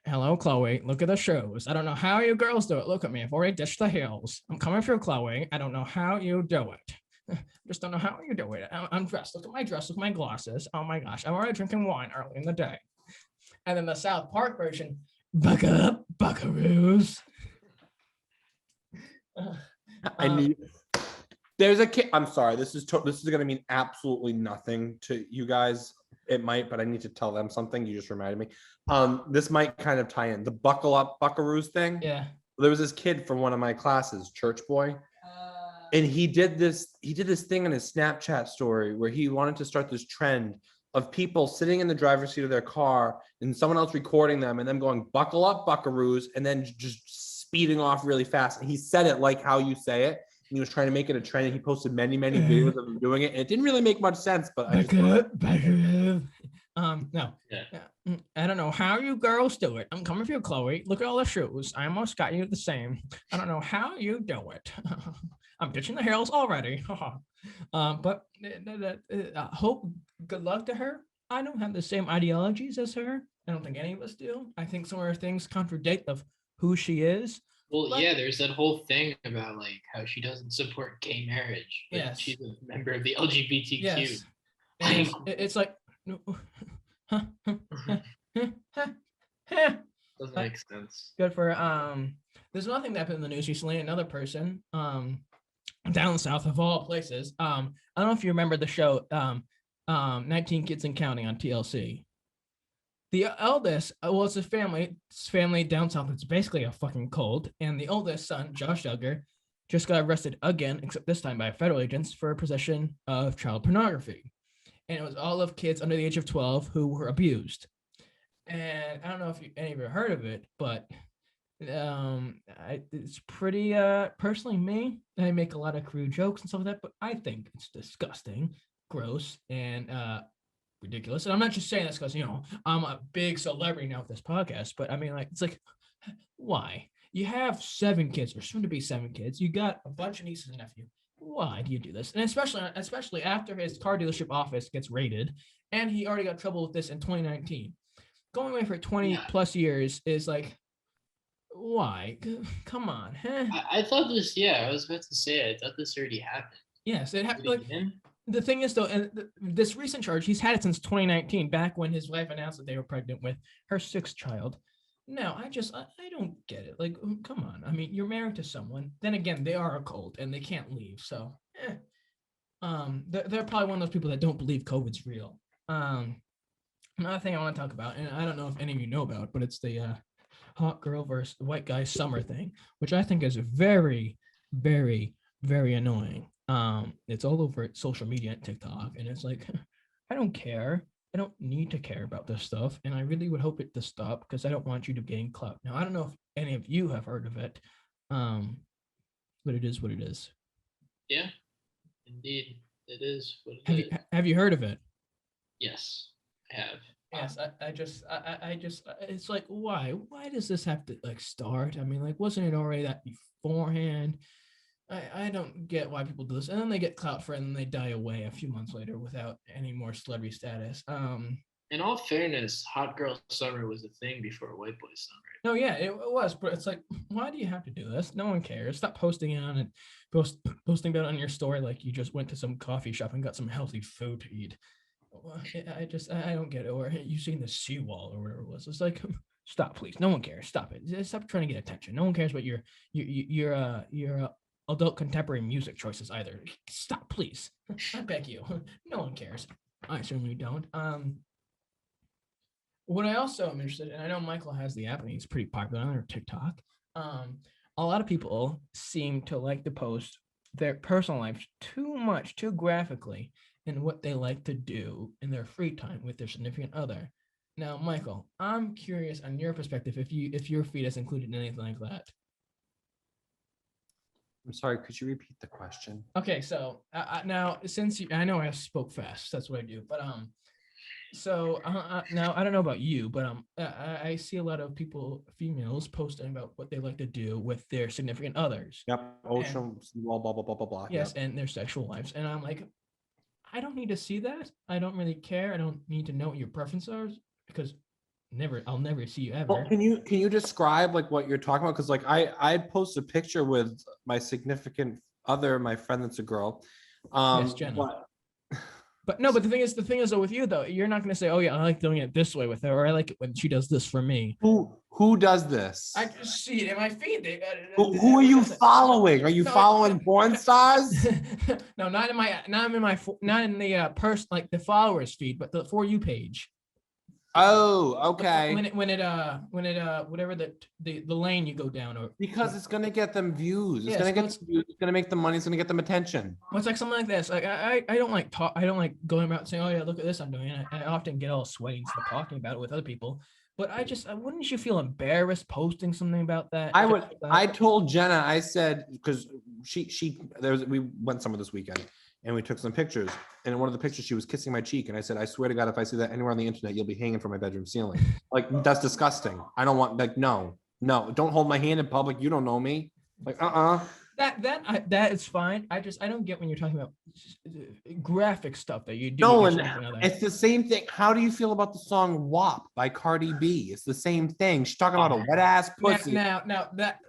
Hello, Chloe. Look at the shows. I don't know how you girls do it. Look at me. I've already ditched the hills. I'm coming for Chloe. I don't know how you do it. Just don't know how you do it. I'm dressed. Look at my dress. Look at my glasses. Oh my gosh. I'm already drinking wine early in the day. And then the South Park version. Buckle up, buckaroos. There's a kid. I'm sorry. This is going to mean absolutely nothing to you guys. It might, but I need to tell them something. You just reminded me. This might kind of tie in the buckle up buckaroos thing. Yeah. There was this kid from one of my classes, church boy, and he did this thing in his Snapchat story where he wanted to start this trend of people sitting in the driver's seat of their car and someone else recording them and them going buckle up buckaroos and then just speeding off really fast. And he said it like how you say it. And he was trying to make it a trend. And he posted many videos of him doing it. And it didn't really make much sense, but no. Yeah. I don't know how you girls do it. I'm coming for you, Chloe. Look at all the shoes. I almost got you the same. I don't know how you do it. I'm ditching the hills already. But hope, good luck to her. I don't have the same ideologies as her. I don't think any of us do. I think some of her things contradict of who she is. Well, yeah, there's that whole thing about like how she doesn't support gay marriage, but yes, she's a member of the LGBTQ. Yes, it's like doesn't make sense. Good for there's nothing that happened in the news recently. Another person down south of all places. I don't know if you remember the show 19 Kids and Counting on TLC. The eldest, well, it's a family down south. It's basically a fucking cult. And the oldest son, Josh Duggar, just got arrested again, except this time by federal agents for possession of child pornography. And it was all of kids under the age of 12 who were abused. And I don't know if any of you heard of it, but it's pretty, personally me, I make a lot of crude jokes and stuff like that, but I think it's disgusting, gross, and ridiculous. And I'm not just saying this because, I'm a big celebrity now with this podcast, but I mean, like, it's like, why? You have 7 kids, or soon to be 7 kids. You got a bunch of nieces and nephews. Why do you do this? And especially after his car dealership office gets raided, and he already got trouble with this in 2019. Going away for 20 plus years is like, why? Come on. I thought this, I was about to say, I thought this already happened. Yes, it happened. Like, the thing is, though, and this recent charge, he's had it since 2019, back when his wife announced that they were pregnant with her 6th child. No, I don't get it. Like, come on. I mean, you're married to someone. Then again, they are a cult and they can't leave. So, they're probably one of those people that don't believe COVID's real. Another thing I want to talk about, and I don't know if any of you know about, but it's the hot girl versus white guy summer thing, which I think is very, very, very annoying. It's all over social media and TikTok, and it's like, I don't care. I don't need to care about this stuff, and I really would hope it to stop because I don't want you to gain clout. Now, I don't know if any of you have heard of it, but it is what it is. Yeah, indeed, it is what it is. Have you heard of it? Yes, I have. Yes, I just, it's like, why does this have to like start? I mean, like, wasn't it already that beforehand? I don't get why people do this, and then they get clout for it, and then they die away a few months later without any more celebrity status. In all fairness, hot girl summer was a thing before white boy summer. No, yeah, it was, but it's like, why do you have to do this? No one cares. Stop posting it on and posting about it on your story like you just went to some coffee shop and got some healthy food to eat. I don't get it. Or you seen the seawall or whatever it was. It's like, stop, please. No one cares. Stop it. Stop trying to get attention. No one cares about your adult contemporary music choices either. Stop, please. I beg you. No one cares. I certainly don't. What I also am interested in, I know Michael has the app and he's pretty popular on TikTok. A lot of people seem to like to post their personal lives too graphically in what they like to do in their free time with their significant other. Now, Michael, I'm curious on your perspective if your feed has included anything like that. I'm sorry, could you repeat the question? Okay, so now since I know I spoke fast, that's what I do, but now I don't know about you, but I see a lot of females posting about what they like to do with their significant others. Yep, ocean, blah blah blah blah blah blah. Yes, and their sexual lives, and I'm like, I don't need to see that. I don't really care. I don't need to know what your preferences are because I'll never see you ever. Well, can you describe like what you're talking about? Because like I post a picture with my significant other, my friend that's a girl. Yes, Jenna. But the thing is though, with you though, you're not gonna say, oh yeah, I like doing it this way with her, or I like it when she does this for me. Who does this? I just see it in my feed. Who are you following? Are you following porn stars? No, not in the person like the followers feed, but the For You page. Oh, okay. When it whatever the lane you go down, or because it's gonna get them views. It's gonna get views. It's gonna make them money. It's gonna get them attention. Well, it's like something like this. Like I don't like talk. I don't like going about saying, oh yeah, look at this I'm doing. And I often get all sweaty and start talking about it with other people. But wouldn't you feel embarrassed posting something about that? I would. I told Jenna. I said because we went somewhere this weekend. And we took some pictures. And in one of the pictures, she was kissing my cheek. And I said, I swear to God, if I see that anywhere on the internet, you'll be hanging from my bedroom ceiling. Like, that's disgusting. I don't want, like, no, don't hold my hand in public. You don't know me. Like, That is fine. I don't get when you're talking about graphic stuff that you do. Nolan, it's the same thing. How do you feel about the song WAP by Cardi B? It's the same thing. She's talking about a wet ass pussy. Now that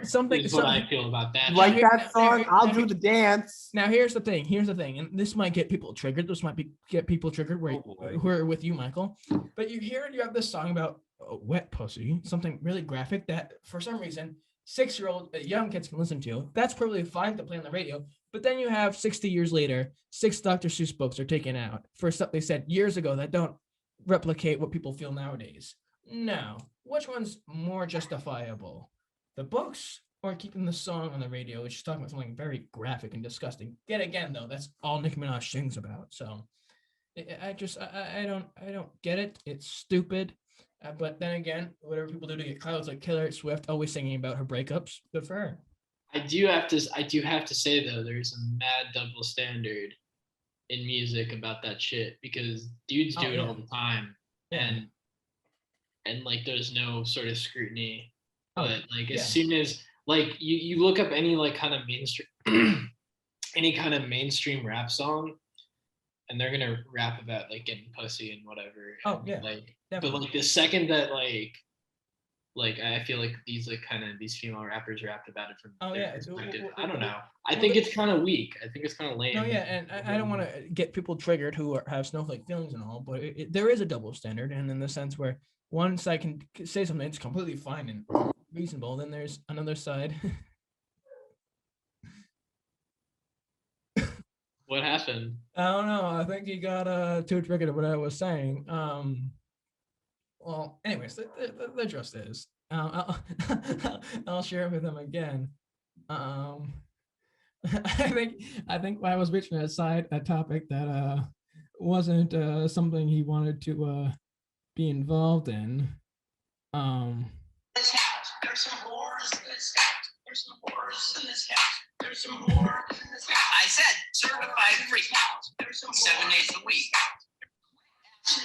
something is what I feel about that. Like that song? I'll do the dance. Now here's the thing, and this might get people triggered. This might get people triggered who are with you, Michael. But you have this song about a wet pussy, something really graphic that for some reason 6-year-old young kids can listen to. That's perfectly fine to play on the radio. But then you have 60 years later, 6 Dr. Seuss books are taken out for stuff they said years ago that don't replicate what people feel nowadays. Now, which one's more justifiable? The books or keeping the song on the radio, which is talking about something very graphic and disgusting? Yet again, though, that's all Nicki Minaj sings about. So I don't get it. It's stupid. But then again, whatever people do to get clout, like Taylor Swift always singing about her breakups. Good for her. I do have to say though, there's a mad double standard in music about that shit because dudes do it all the time, and like there's no sort of scrutiny. But like as soon as like you look up any like kind of mainstream rap song, and they're gonna rap about like getting pussy and whatever. Oh yeah. Like, definitely. But like the second that like I feel like these female rappers rapped about it from their perspective. I don't know. I think it's kind of weak. I think it's kind of lame. No, yeah, and I don't want to get people triggered who have snowflake feelings and all, but there is a double standard, and in the sense where one side can say something that's completely fine and reasonable, then there's another side. What happened? I don't know. I think he got too triggered at what I was saying. Well, anyways, the just is. I'll share it with him again. I think I was reaching a topic that wasn't something he wanted to be involved in. This house, there's some whores in this house. There's some whores in this house. There's some whores in this house. I said certified free house. There's some 7 days a week.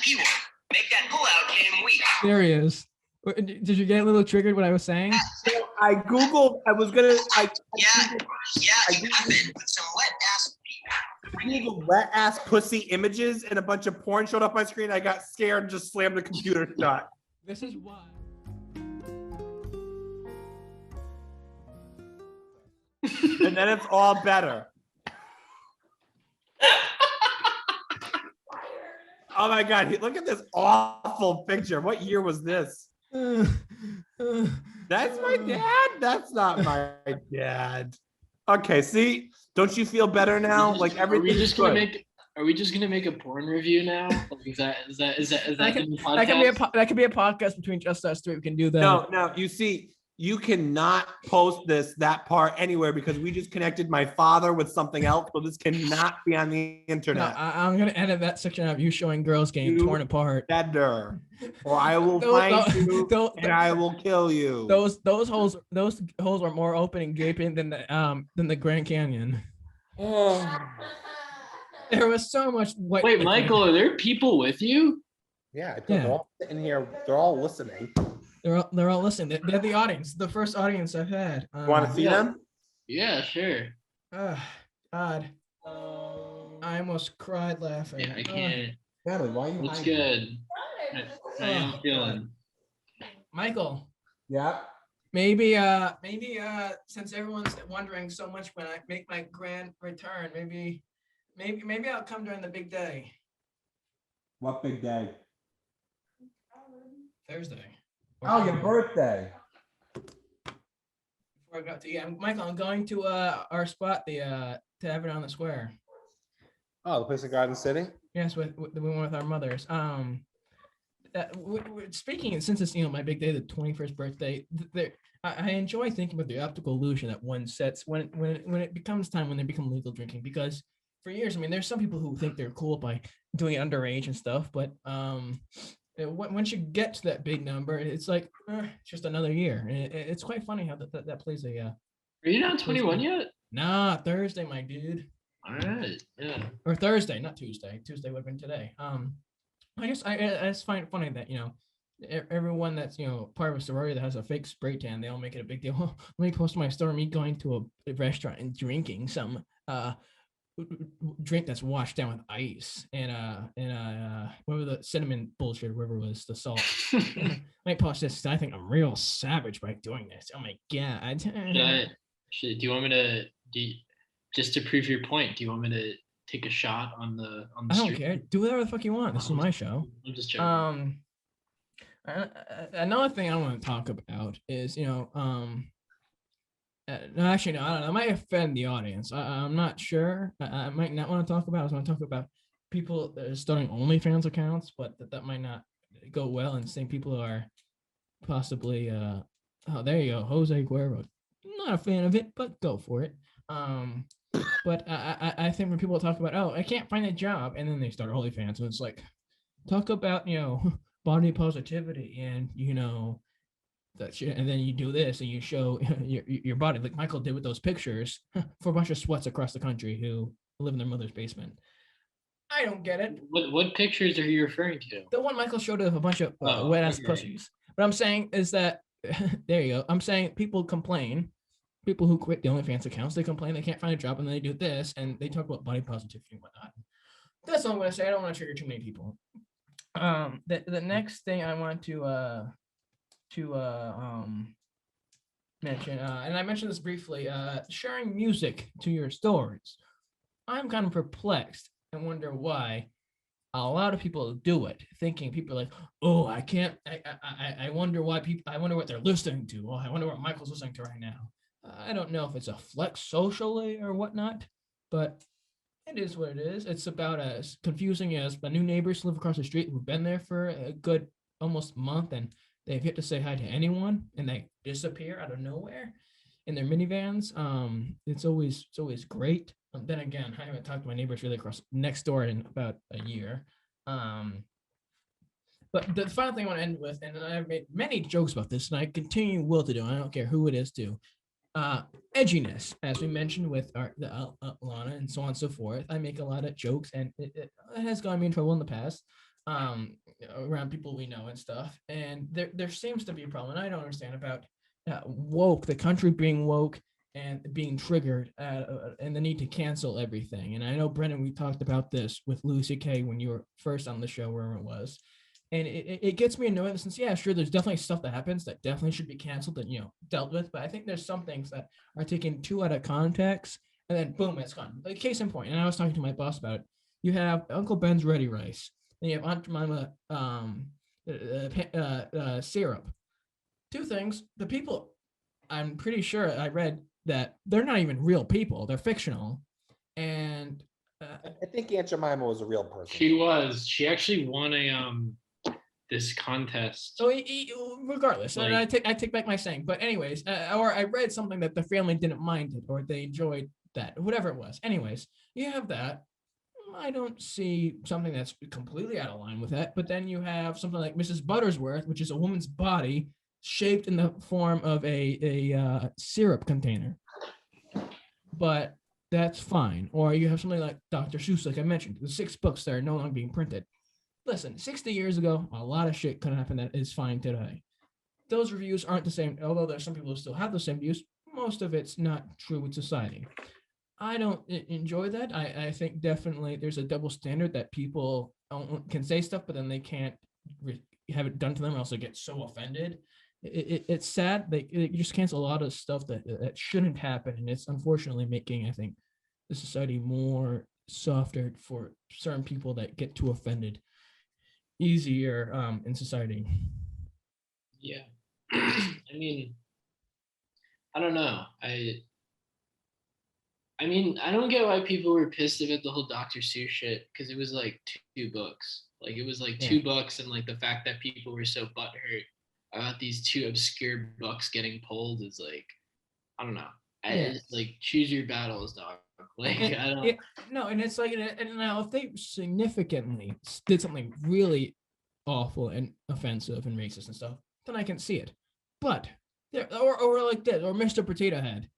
P-word. Make that pull-out game weak. There he is. Did you get a little triggered what I was saying? So I Googled, I was gonna, you have it with some wet-ass Googled wet-ass pussy images and a bunch of porn showed up on my screen. I got scared and just slammed the computer shut. This is why. And then it's all better. Oh my God, look at this awful picture. What year was this? That's my dad? That's not my dad. Okay, see? Don't you feel better now? Like everything's good. Are we just gonna make a porn review now? Like, is that that can be a podcast between just us three. We can do that. No. You see, you cannot post that part anywhere because we just connected my father with something else, so this cannot be on the internet. No, I'm gonna edit that section of you showing girls getting torn apart. Better, or I will find you and I will kill you. Those holes are more open and gaping than the Grand Canyon. Oh. There was so much. Wait, Michael, are there people with you? Yeah, they're all sitting here. They're all listening. They're all listening. They're the audience. The first audience I've had. Want to see them? Yeah, sure. God, I almost cried laughing. Yeah, I can't. Natalie, why are you? What's good? How you feeling? Michael. Yeah. Maybe since everyone's wondering so much when I make my grand return, maybe I'll come during the big day. What big day? Thursday. Oh, your birthday. Before I got to Michael, I'm going to our spot, to have it on the square. Oh, the place in Garden City? Yes, with the one with our mothers. Speaking, since it's my big day, the 21st birthday, I enjoy thinking about the optical illusion that one sets when it becomes time when they become legal drinking, because for years, there's some people who think they're cool by doing it underage and stuff, but once you get to that big number, it's like it's just another year. It's quite funny how that plays a. Are you not 21 yet? Nah, Thursday, my dude. All right, yeah. Or Thursday, not Tuesday. Tuesday would have been today. I just find it funny that everyone that's part of a sorority that has a fake spray tan, they all make it a big deal. Oh, let me post my story, me going to a restaurant and drinking some drink that's washed down with ice and whatever the cinnamon bullshit, whatever was the salt. I might post this. I think I'm real savage by doing this. Oh my god. Do you want me to just to prove your point? Do you want me to take a shot on the I don't care. Do whatever the fuck you want. This is my show. I'm just joking. Another thing I want to talk about is no, actually, no, I don't know. I might offend the audience. I'm not sure. I might not want to talk about. I was going to talk about people that are starting OnlyFans accounts, but that might not go well. And saying people are possibly, oh, there you go, Jose Guerrero. Not a fan of it, but go for it. But I think when people talk about, oh, I can't find a job, and then they start OnlyFans, and it's like, talk about body positivity and that shit, and then you do this and you show your body like Michael did with those pictures for a bunch of sweats across the country who live in their mother's basement. I don't get it. What pictures are you referring to? The one Michael showed of a bunch of wet ass pussies. What I'm saying is that there you go. I'm saying people complain. People who quit the OnlyFans accounts, they complain they can't find a job, and they do this, and they talk about body positivity and whatnot. That's all I'm going to say. I don't want to trigger too many people. The next thing I want to mention, and I mentioned this briefly, sharing music to your stories. I'm kind of perplexed and wonder why a lot of people do it, thinking people are like, oh, I can't, I wonder why people, I wonder what they're listening to. Oh, I wonder what Michael's listening to right now. I don't know if it's a flex socially or whatnot, but it is what it is. It's about as confusing as the new neighbors who live across the street who've been there for a good almost month, and they've yet to say hi to anyone, and they disappear out of nowhere in their minivans. It's always great. Then again, I haven't talked to my neighbors really across next door in about a year. But the final thing I want to end with, and I've made many jokes about this, and I continue will to do. I don't care who it is to. Edginess, as we mentioned with Lana and so on and so forth. I make a lot of jokes, and it has gotten me in trouble in the past around people we know and stuff. And there seems to be a problem, and I don't understand about woke, the country being woke and being triggered and the need to cancel everything. And I know, Brendan, we talked about this with Louis C.K. when you were first on the show, wherever it was. And it gets me annoyed since, yeah, sure, there's definitely stuff that happens that definitely should be canceled and, dealt with. But I think there's some things that are taken too out of context and then boom, it's gone. Like case in point, and I was talking to my boss about it. You have Uncle Ben's Ready Rice, and you have Aunt Jemima syrup. Two things. The people, I'm pretty sure I read that they're not even real people. They're fictional. And I think Aunt Jemima was a real person. She was. She actually won this contest. So regardless, like, and I take back my saying, but anyways, or I read something that the family didn't mind it, or they enjoyed that, whatever it was. Anyways, you have that. I don't see something that's completely out of line with that. But then you have something like Mrs. Buttersworth, which is a woman's body shaped in the form of a syrup container. But that's fine. Or you have something like Dr. Seuss, like I mentioned, the 6 books that are no longer being printed. Listen, 60 years ago, a lot of shit could happen that is fine today. Those reviews aren't the same, although there's some people who still have the same views. Most of it's not true with society. I don't enjoy that. I think definitely there's a double standard that people can say stuff, but then they can't have it done to them, or else they get so offended. It's sad. They just cancel a lot of stuff that shouldn't happen, and it's unfortunately making, I think, the society more softer for certain people that get too offended easier in society. Yeah. I mean, I don't know. I mean, I don't get why people were pissed about the whole Dr. Seuss shit, because it was like 2 books. Like it was like 2 books, and like the fact that people were so butthurt about these 2 obscure books getting pulled is like, I don't know. It's like, choose your battles, dog. Like I don't. No, and it's like, and now if they significantly did something really awful and offensive and racist and stuff, then I can see it. But or like this, or Mr. Potato Head.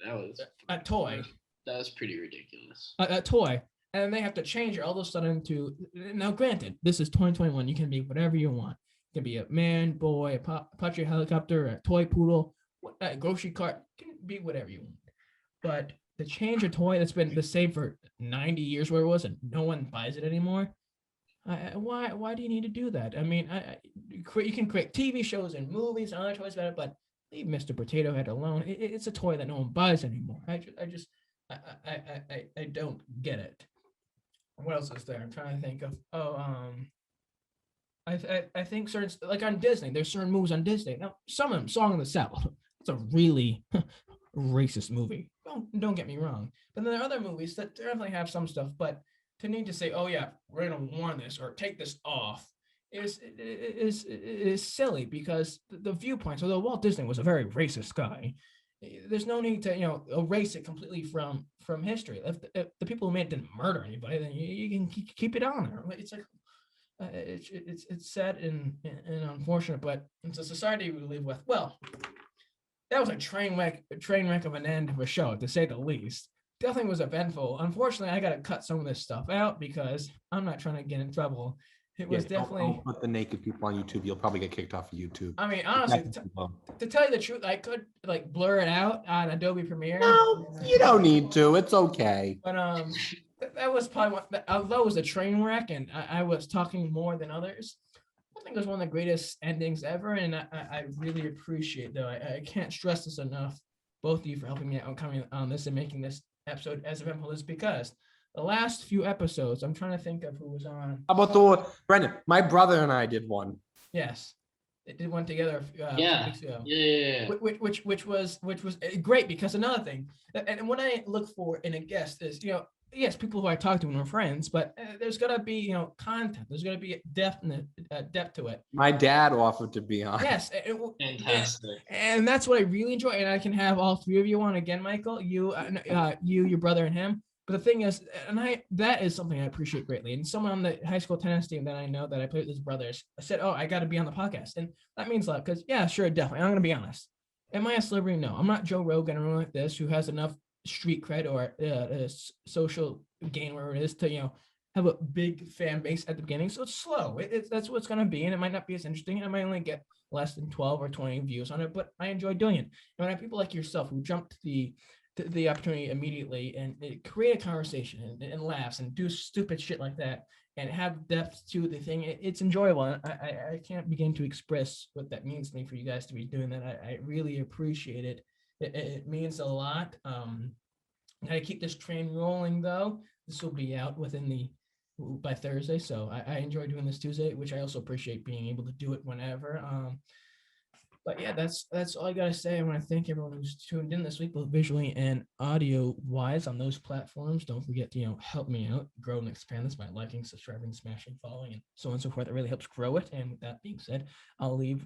That was a toy. That was pretty ridiculous. A toy and they have to change it all of a sudden to, now granted, this is 2021, you can be whatever you want. You can be a man, boy, a Apache helicopter, a toy poodle, a grocery cart, you can be whatever you want. But to change a toy that's been the same for 90 years where it was and no one buys it anymore, why do you need to do that? I mean, you can create TV shows and movies and other toys about it, but leave Mr. Potato Head alone. It's a toy that no one buys anymore. I don't get it. What else is there? I'm trying to think of. I think certain, like on Disney, there's certain movies on Disney. Now, some of them, Song of the South, it's a really racist movie. Don't get me wrong. But then there are other movies that definitely have some stuff, but to need to say, oh yeah, we're gonna warn this or take this off is silly, because the viewpoints, although Walt Disney was a very racist guy, there's no need to erase it completely from history. If the people who made it didn't murder anybody, then you can keep it on there. It's like it's sad and unfortunate, but it's a society we live with. Well, that was a train wreck of an end of a show, to say the least. Definitely was eventful. Unfortunately, I got to cut some of this stuff out because I'm not trying to get in trouble. It was definitely. Don't put the naked people on YouTube. You'll probably get kicked off of YouTube. I mean, honestly, to tell you the truth, I could like blur it out on Adobe Premiere. No, you don't need to. It's okay. But that was probably one. Although it was a train wreck, and I was talking more than others, I think it was one of the greatest endings ever, and I really appreciate, though. I can't stress this enough, both of you, for helping me out coming on this and making this episode as eventful as, because the last few episodes, I'm trying to think of who was on. How about Brendan? My brother and I did one. Yes, they did one together. A few weeks ago. Yeah. Which was great, because another thing, and what I look for in a guest is, yes, people who I talk to when we're friends, but there's got to be, content. There's got to be depth to it. My dad offered to be on. Yes. Fantastic. And that's what I really enjoy. And I can have all three of you on again, Michael, you, your brother, and him. But the thing is, that is something I appreciate greatly. And someone on the high school tennis team that I know that I played with his brothers said, oh, I got to be on the podcast. And that means a lot, because, yeah, sure, definitely. I'm going to be honest. Am I a celebrity? No. I'm not Joe Rogan or anyone like this who has enough street cred or social gain, where it is to have a big fan base at the beginning. So it's slow. That's what it's going to be, and it might not be as interesting. I might only get less than 12 or 20 views on it, but I enjoy doing it. And when I have people like yourself who jump to the opportunity immediately and create a conversation and laughs and do stupid shit like that and have depth to the thing, it's enjoyable. I can't begin to express what that means to me for you guys to be doing that. I really appreciate it. It means a lot. I keep this train rolling, though. This will be out by Thursday, so I enjoy doing this Tuesday, which I also appreciate being able to do it whenever. But yeah, that's all I gotta say. I want to thank everyone who's tuned in this week, both visually and audio wise, on those platforms. Don't forget to help me out, grow and expand this by liking, subscribing, smashing, following, and so on and so forth. It really helps grow it. And with that being said, I'll leave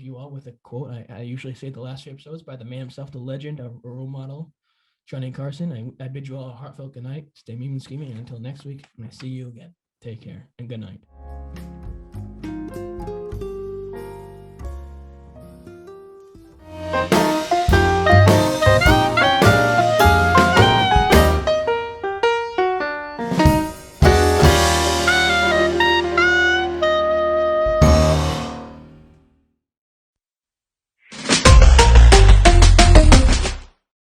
you all with a quote I usually say the last few episodes by the man himself, the legend, a role model, Johnny Carson. I bid you all a heartfelt good night. Stay mean and scheming, and until next week, when I see you again, take care and good night.